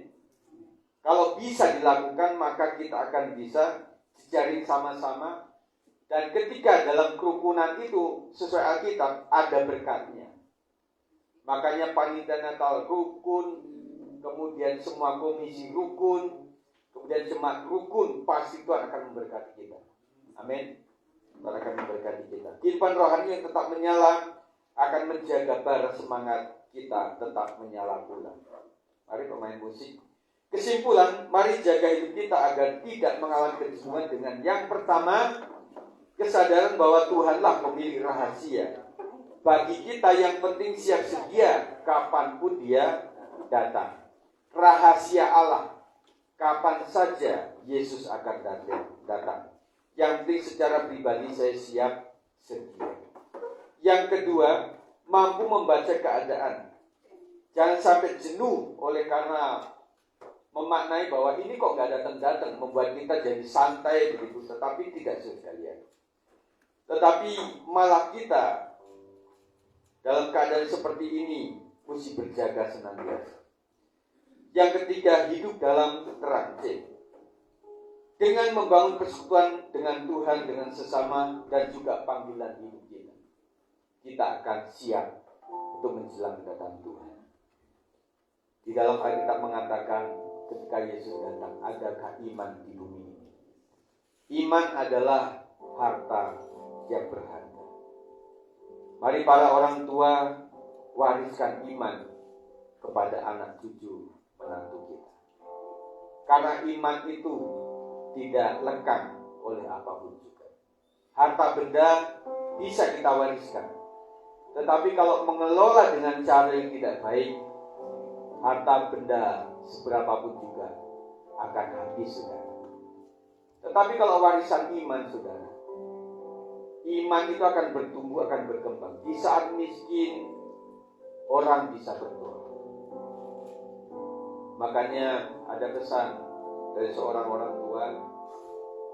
Kalau bisa dilakukan, maka kita akan bisa jejaring sama-sama. Dan ketika dalam kerukunan itu sesuai Alkitab ada berkatnya. Makanya panitia Natal rukun, kemudian semua komisi rukun, kemudian jemaat rukun, pasti Tuhan akan memberkati kita. Amin. Tuhan akan memberkati kita. Kehidupan rohani yang tetap menyala akan menjaga bara semangat kita tetap menyala pula. Mari pemain musik. Kesimpulan, mari jaga hidup kita agar tidak mengalami kejenuhan dengan yang pertama, kesadaran bahwa Tuhanlah pemilik rahasia. Bagi kita yang penting siap sedia kapanpun Dia datang. Rahasia Allah, kapan saja Yesus akan datang. Yang penting secara pribadi saya siap sedia. Yang kedua, mampu membaca keadaan. Jangan sampai jenuh oleh karena memaknai bahwa ini kok nggak datang-datang, membuat kita jadi santai begitu. Tetapi tidak sekalian. Tetapi malah kita dalam keadaan seperti ini mesti berjaga senantiasa. Yang ketiga, hidup dalam terang. Dengan membangun persekutuan dengan Tuhan, dengan sesama, dan juga panggilan hidup kita, kita akan siap untuk menjelang kedatangan Tuhan. Di dalam Alkitab mengatakan ketika Yesus datang, adakah iman di bumi ini? Iman adalah harta yang berharga. Mari para orang tua wariskan iman kepada anak cucu menantu kita. Karena iman itu tidak lekang oleh apapun juga. Harta benda bisa kita wariskan. Tetapi kalau mengelola dengan cara yang tidak baik, harta benda seberapapun juga akan habis, saudara. Tetapi kalau warisan iman, saudara, iman itu akan bertumbuh, akan berkembang. Di saat miskin, orang bisa berdoa. Makanya ada pesan dari seorang orang tua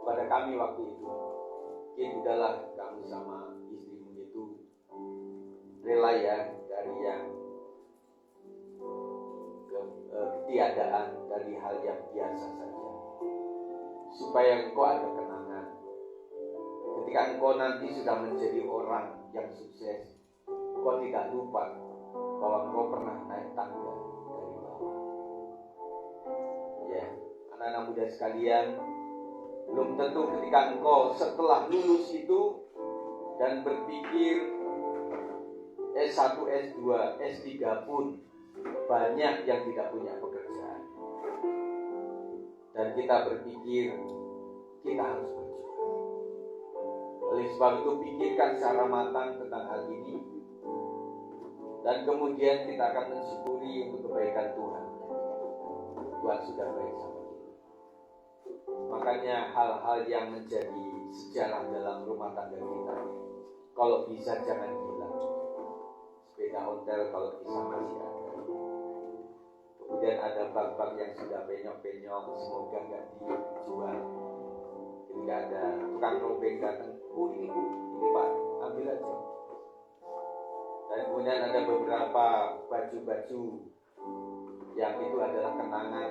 pada kami waktu itu. Udahlah kamu sama istrimu itu rela ya dari yang ketiadaan, dari hal yang biasa saja, supaya engkau ada kenangan. Ketika engkau nanti sudah menjadi orang yang sukses, engkau tidak lupa bahwa engkau pernah naik tangga dari bawah. Ya, anak-anak muda sekalian, belum tentu ketika engkau setelah lulus itu dan berpikir S1, S2, S3 pun banyak yang tidak punya pekerjaan. Dan kita berpikir kita harus berjuang. Oleh sebab itu pikirkan secara matang tentang hal ini. Dan kemudian kita akan mensyukuri untuk kebaikan Tuhan. Tuhan sudah baik sama kita. Makanya hal-hal yang menjadi sejarah dalam rumah tangga kita, kalau bisa jangan hilang. Sepeda ontel kalau bisa masih ada. Kemudian ada bak-bak yang sudah penyok-penyok, semoga nggak dijual. Ketika ada tukang robek datang, ini Pak, ambil aja. Dan kemudian ada beberapa baju-baju yang itu adalah kenangan.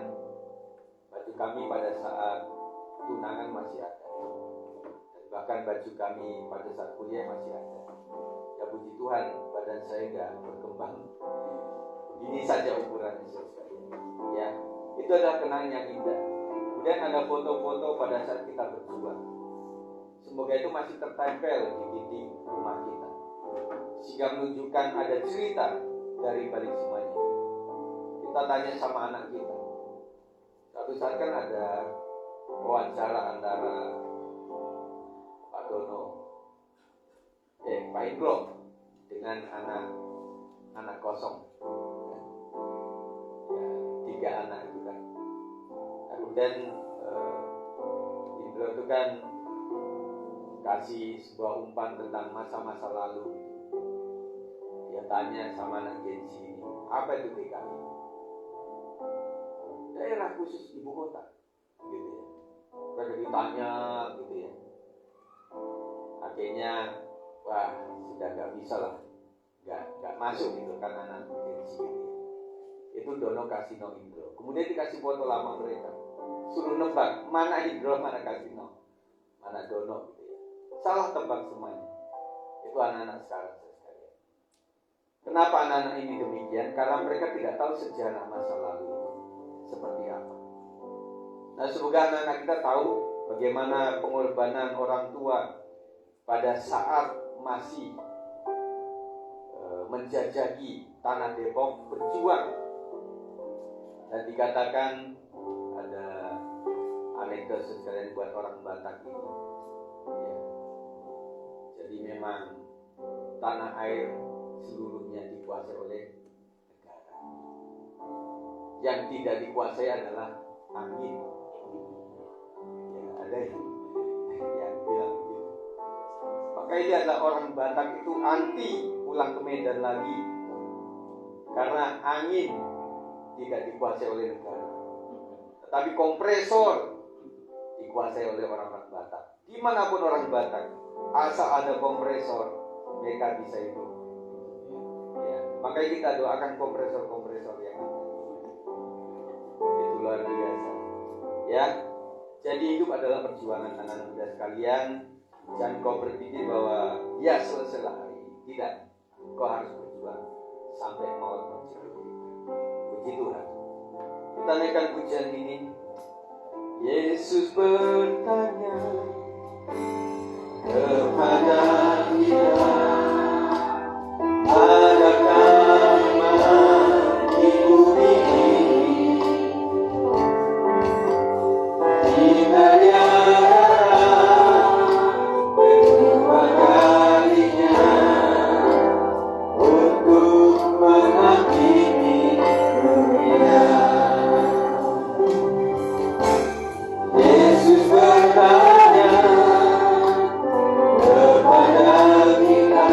Baju kami pada saat tunangan masih ada. Dan bahkan baju kami pada saat kuliah masih ada. Ya puji Tuhan, badan saya nggak berkembang. Ini saja ukurannya sekali. Ya, itu adalah kenangan yang indah. Kemudian ada foto-foto pada saat kita berjuang. Semoga itu masih tertempel di dinding rumah kita, sehingga menunjukkan ada cerita dari balik semuanya. Kita tanya sama anak kita. Satu saat kan ada wawancara antara Pak Dono, Pak Indro dengan anak kosong. Ya, 3 anak itu kan. Kemudian Indro itu kan kasih sebuah umpan tentang masa-masa lalu. Dia tanya sama anak Gensi ini, apa itu DKI? Daerah khusus ibu kota, gitu ya. Mereka ditanya, gitu ya. Akhirnya, wah sudah nggak bisa lah, nggak masuk gitu kan anak Gensi. Gitu ya. Itu Dono kasih no Indro. Kemudian dikasih foto lama mereka. Suruh nebak mana Indro, mana Kasino, mana Dono gitu ya. Salah tebak semuanya. Itu anak-anak sekarang sekalian. Kenapa anak-anak ini demikian? Karena mereka tidak tahu sejarah masa lalu seperti apa. Nah, semoga anak-anak kita tahu bagaimana pengorbanan orang tua pada saat masih menjajaki tanah Depok, berjuang. Dan dikatakan ada anekdot sekalian buat orang Batak ini. Ya. Jadi memang tanah air seluruhnya dikuasai oleh negara. Yang tidak dikuasai adalah angin. Ya, ada yang bilang begitu. Maka ini adalah orang Batak itu anti pulang ke Medan lagi. Karena angin tidak dikuasai oleh negara. Tetapi kompresor dikuasai oleh orang-orang Batak. Dimanapun orang Batak, asal ada kompresor, mereka bisa hidup. Ya, makanya kita doakan kompresor-kompresor yang ada. Itu luar biasa. Ya, jadi hidup adalah perjuangan anak-anak muda sekalian. Jangan kau berpikir bahwa ya selesailah hari ini. Tidak, kau harus berjuang sampai maut menjemput. Puji Tuhan. Kita naikkan pujian ini. Yesus bertanya kepada kita, adakah iman di bumi ini? Jika dia kedua kalinya untuk menghakimi dunia. Yesus bertanya kepada kita,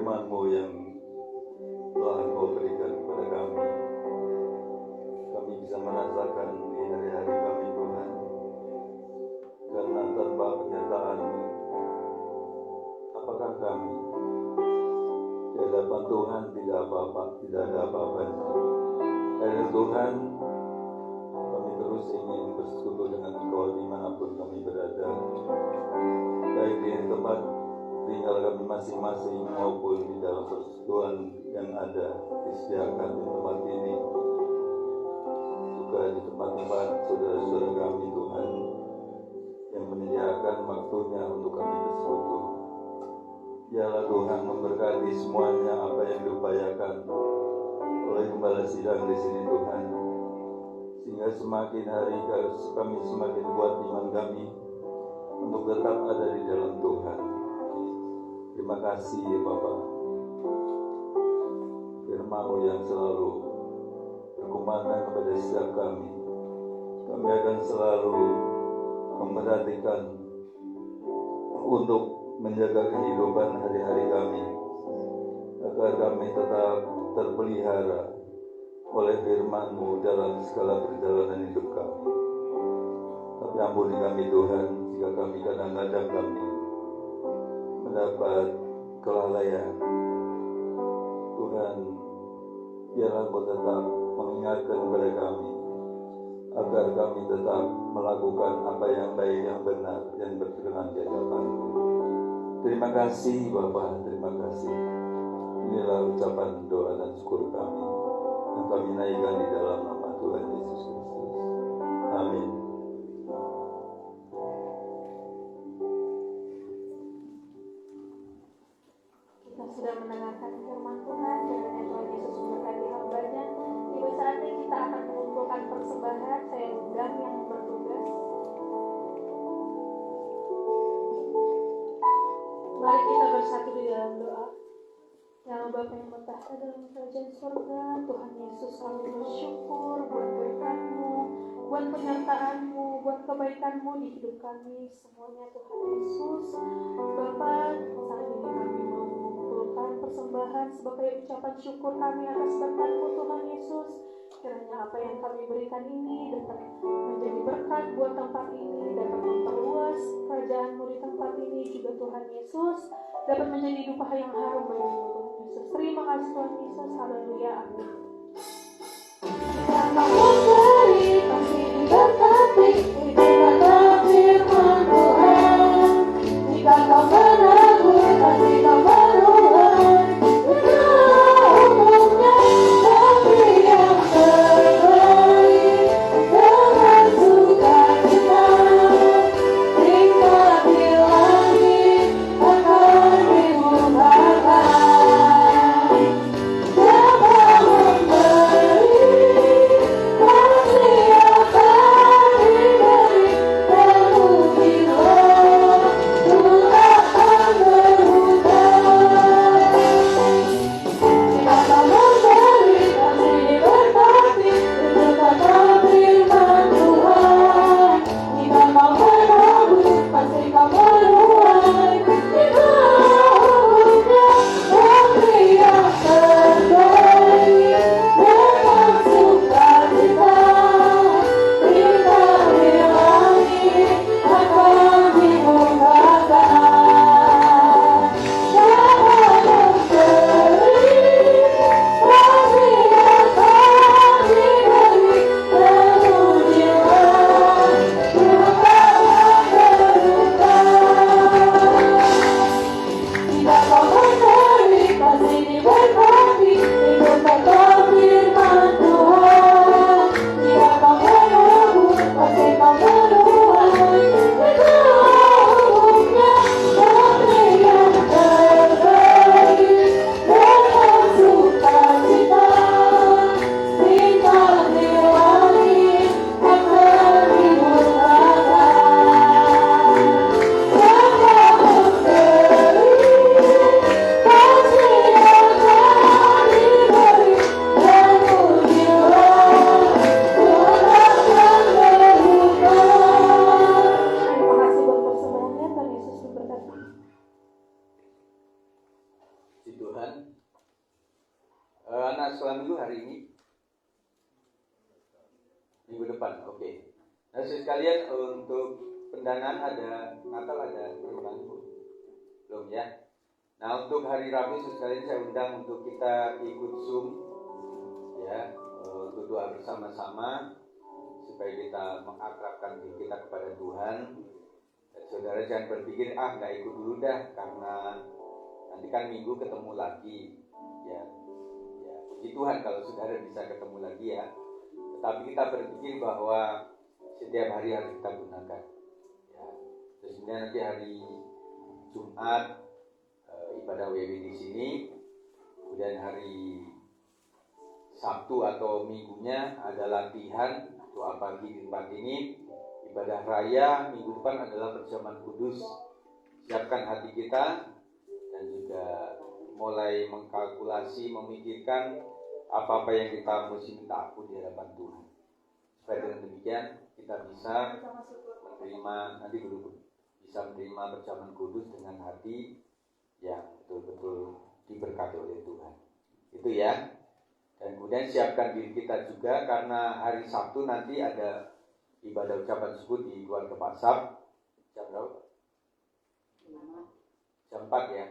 firman-Mu yang telah Engkau berikan kepada kami. Kami bisa merasakan di hari-hari kami Tuhan, karena tanpa penyertaan-Mu, apakah kami? Di hadapan Tuhan tidak apa-apa, tidak ada apa-apanya. Karena Tuhan, kami terus ingin bersekutu dengan Engkau dimanapun kami berada, baik di tempat tinggal kami masing-masing maupun di dalam persekutuan yang ada disediakan di tempat ini, juga di tempat-tempat saudara-saudara kami Tuhan yang menyediakan waktunya untuk kami bersekutu. Biarlah Tuhan memberkati semuanya apa yang diupayakan oleh gembala sidang di sini Tuhan, sehingga semakin hari kami semakin kuat iman kami untuk tetap ada di dalam Tuhan. Terima kasih ya Bapak, firman-Mu yang selalu berkumandang kepada setiap kami. Kami akan selalu memperhatikan untuk menjaga kehidupan hari-hari kami, agar kami tetap terpelihara oleh firman-Mu dalam segala perjalanan hidup kami. Tapi ampuni kami Tuhan, jika kami kadang-kadang kami mendapat kelalaian. Tuhan, biarlah Engkau tetap mengingatkan kepada kami, agar kami tetap melakukan apa yang baik, yang benar, yang berkenan di hadapan-Mu. Terima kasih Bapa, terima kasih. Inilah ucapan doa dan syukur kami yang kami naikkan di dalam nama Tuhan Yesus Kristus. Amin. Kita sudah mendengarkan firman Tuhan, kiranya Tuhan Yesus memberkati hamba-Nya. Tiba saatnya kita akan mengumpulkan persembahan. Saya undang yang bertugas. Mari kita bersatu di dalam doa. Ya Allah Bapa yang bertahta dalam kerajaan surga, Tuhan Yesus, kami bersyukur buat berkat-Mu, buat penyertaan-Mu, buat kebaikan-Mu di hidup kami semuanya Tuhan Yesus. Bapa, saat ini kami mau mengumpulkan persembahan sebagai ucapan syukur kami atas berkat-Mu Tuhan Yesus. Kiranya apa yang kami berikan ini dapat menjadi berkat buat tempat ini, dapat memperluas kerajaan-Mu di tempat ini juga Tuhan Yesus, dapat menjadi dupa yang harum bagi-Mu Tuhan Yesus. Terima kasih Tuhan Yesus, haleluya, amin. Bye. Puji Tuhan. Anak sekolah minggu hari ini, minggu depan, oke. Nah, sekalian untuk pendanaan ada Natal, ada perubahan belum ya? Nah, untuk hari Rabu sekalian saya undang untuk kita ikut Zoom, ya, untuk doa bersama-sama supaya kita mengakrabkan diri kita kepada Tuhan. Dan saudara jangan berpikir nggak ikut dulu dah karena nanti kan minggu ketemu lagi, ya. Puji Tuhan kalau saudara bisa ketemu lagi ya. Tetapi kita berpikir bahwa setiap hari harus kita gunakan. Ya. Terus kemudian nanti hari Jumat ibadah WW di sini, kemudian hari Sabtu atau minggunya ada latihan doa pagi di tempat ini, ibadah raya minggu depan adalah perjamuan kudus. Siapkan hati kita dan juga mulai mengkalkulasi, memikirkan apa-apa yang kita mesti minta ampun di hadapan Tuhan. Supaya dengan demikian kita bisa menerima, nanti dulu bisa menerima perjamuan kudus dengan hati yang betul-betul diberkati oleh Tuhan. Itu ya. Dan kemudian siapkan diri kita juga karena hari Sabtu nanti ada ibadah ucapan syukur di keluarga Pak Sab. Jam berapa? Jam 4 ya.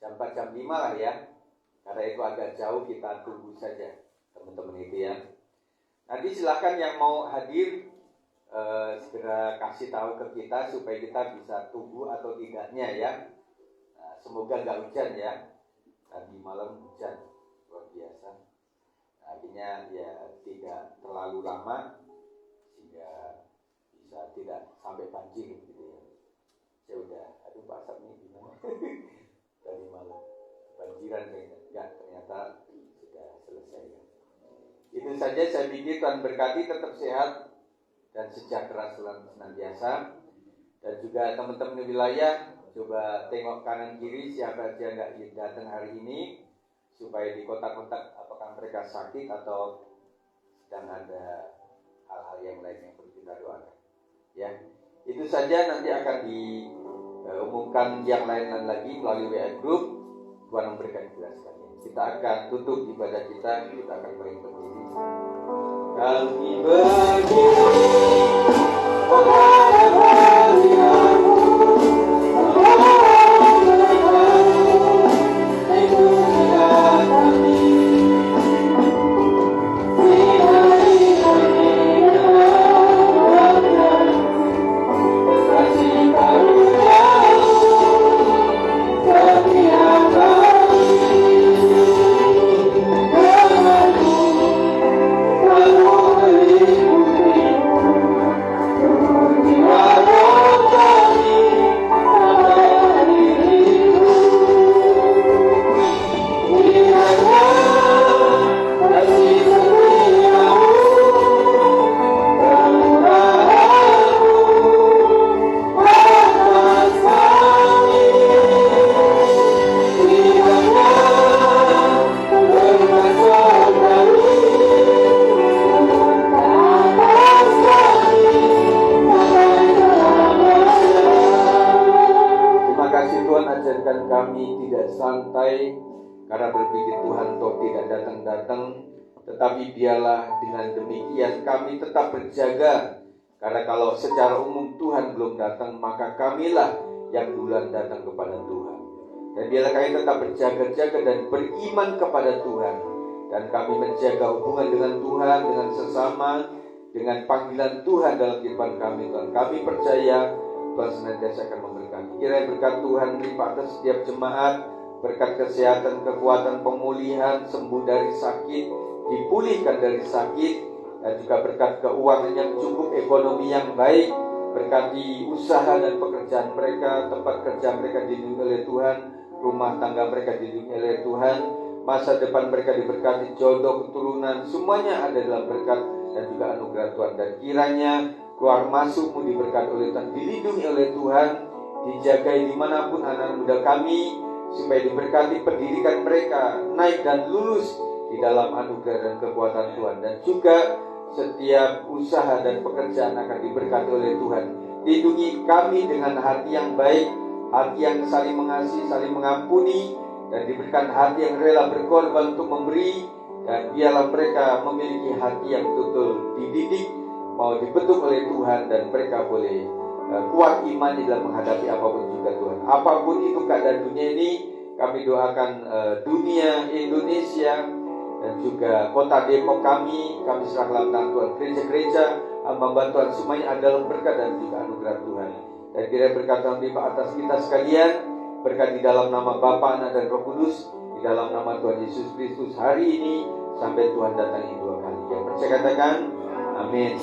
Jam 4, jam 5 lah ya. Karena itu agak jauh, kita tunggu saja teman-teman itu ya. Nanti silakan yang mau hadir segera kasih tahu ke kita supaya kita bisa tunggu atau tidaknya ya. Nah, semoga nggak hujan ya. Tadi malam hujan luar biasa. Nah, akhirnya ya tidak terlalu lama sehingga bisa tidak sampai banjir gitu ya. Saya udah, aduh Pak Sab ini gimana? Tadi malam banjiran ternyata sudah selesai ya. Itu saja, saya pikir Tuhan berkati, tetap sehat dan sejahtera senantiasa. Dan juga teman-teman di wilayah coba tengok kanan kiri siapa aja nggak datang hari ini supaya di kontak-kontak apakah mereka sakit atau sedang ada hal-hal yang lain yang perlu kita doakan ya. Itu saja, nanti akan diumumkan yang lain lagi melalui WA group. Tuhan memberikan kita sekalian. Kita akan tutup ibadah kita akan berdiri. Kami tetapi biarlah dengan demikian kami tetap berjaga, karena kalau secara umum Tuhan belum datang, maka kamilah yang duluan datang kepada Tuhan. Dan biarlah kami tetap berjaga-jaga dan beriman kepada Tuhan, dan kami menjaga hubungan dengan Tuhan, dengan sesama, dengan panggilan Tuhan dalam kehidupan kami. Tuhan, kami percaya Tuhan senantiasa akan memberkati. Kiranya berkat Tuhan melimpah atas setiap jemaat, berkat kesehatan, kekuatan, pemulihan, sembuh dari sakit, dipulihkan dari sakit, dan juga berkat keuangan yang cukup, ekonomi yang baik, berkati usaha dan pekerjaan mereka, tempat kerja mereka dilindungi oleh Tuhan, rumah tangga mereka dilindungi oleh Tuhan, masa depan mereka diberkati, jodoh, keturunan, semuanya ada dalam berkat dan juga anugerah Tuhan. Dan kiranya keluar masukmu diberkati oleh Tuhan, dilindungi oleh Tuhan, dijagai dimanapun anak muda kami, supaya diberkati pendidikan mereka naik dan lulus di dalam anugerah dan kekuatan Tuhan. Dan juga setiap usaha dan pekerjaan akan diberkati oleh Tuhan. Lindungi kami dengan hati yang baik, hati yang saling mengasihi, saling mengampuni, dan diberikan hati yang rela berkorban untuk memberi, dan biarlah mereka memiliki hati yang betul-betul dididik, mau dibentuk oleh Tuhan, dan mereka boleh kuat iman di dalam menghadapi apapun juga Tuhan. Apapun itu keadaan dunia ini, kami doakan dunia Indonesia dan juga kota Depok kami serahkan dalam tangan Tuhan. Gereja-gereja, hamba Tuhan semuanya adalah berkat dan juga anugerah Tuhan. Dan kiranya berkat Tuhan limpah atas kita sekalian, berkat di dalam nama Bapa, Anak dan Roh Kudus, di dalam nama Tuhan Yesus Kristus hari ini sampai Tuhan datang dua kali. Yang percaya katakan, amin.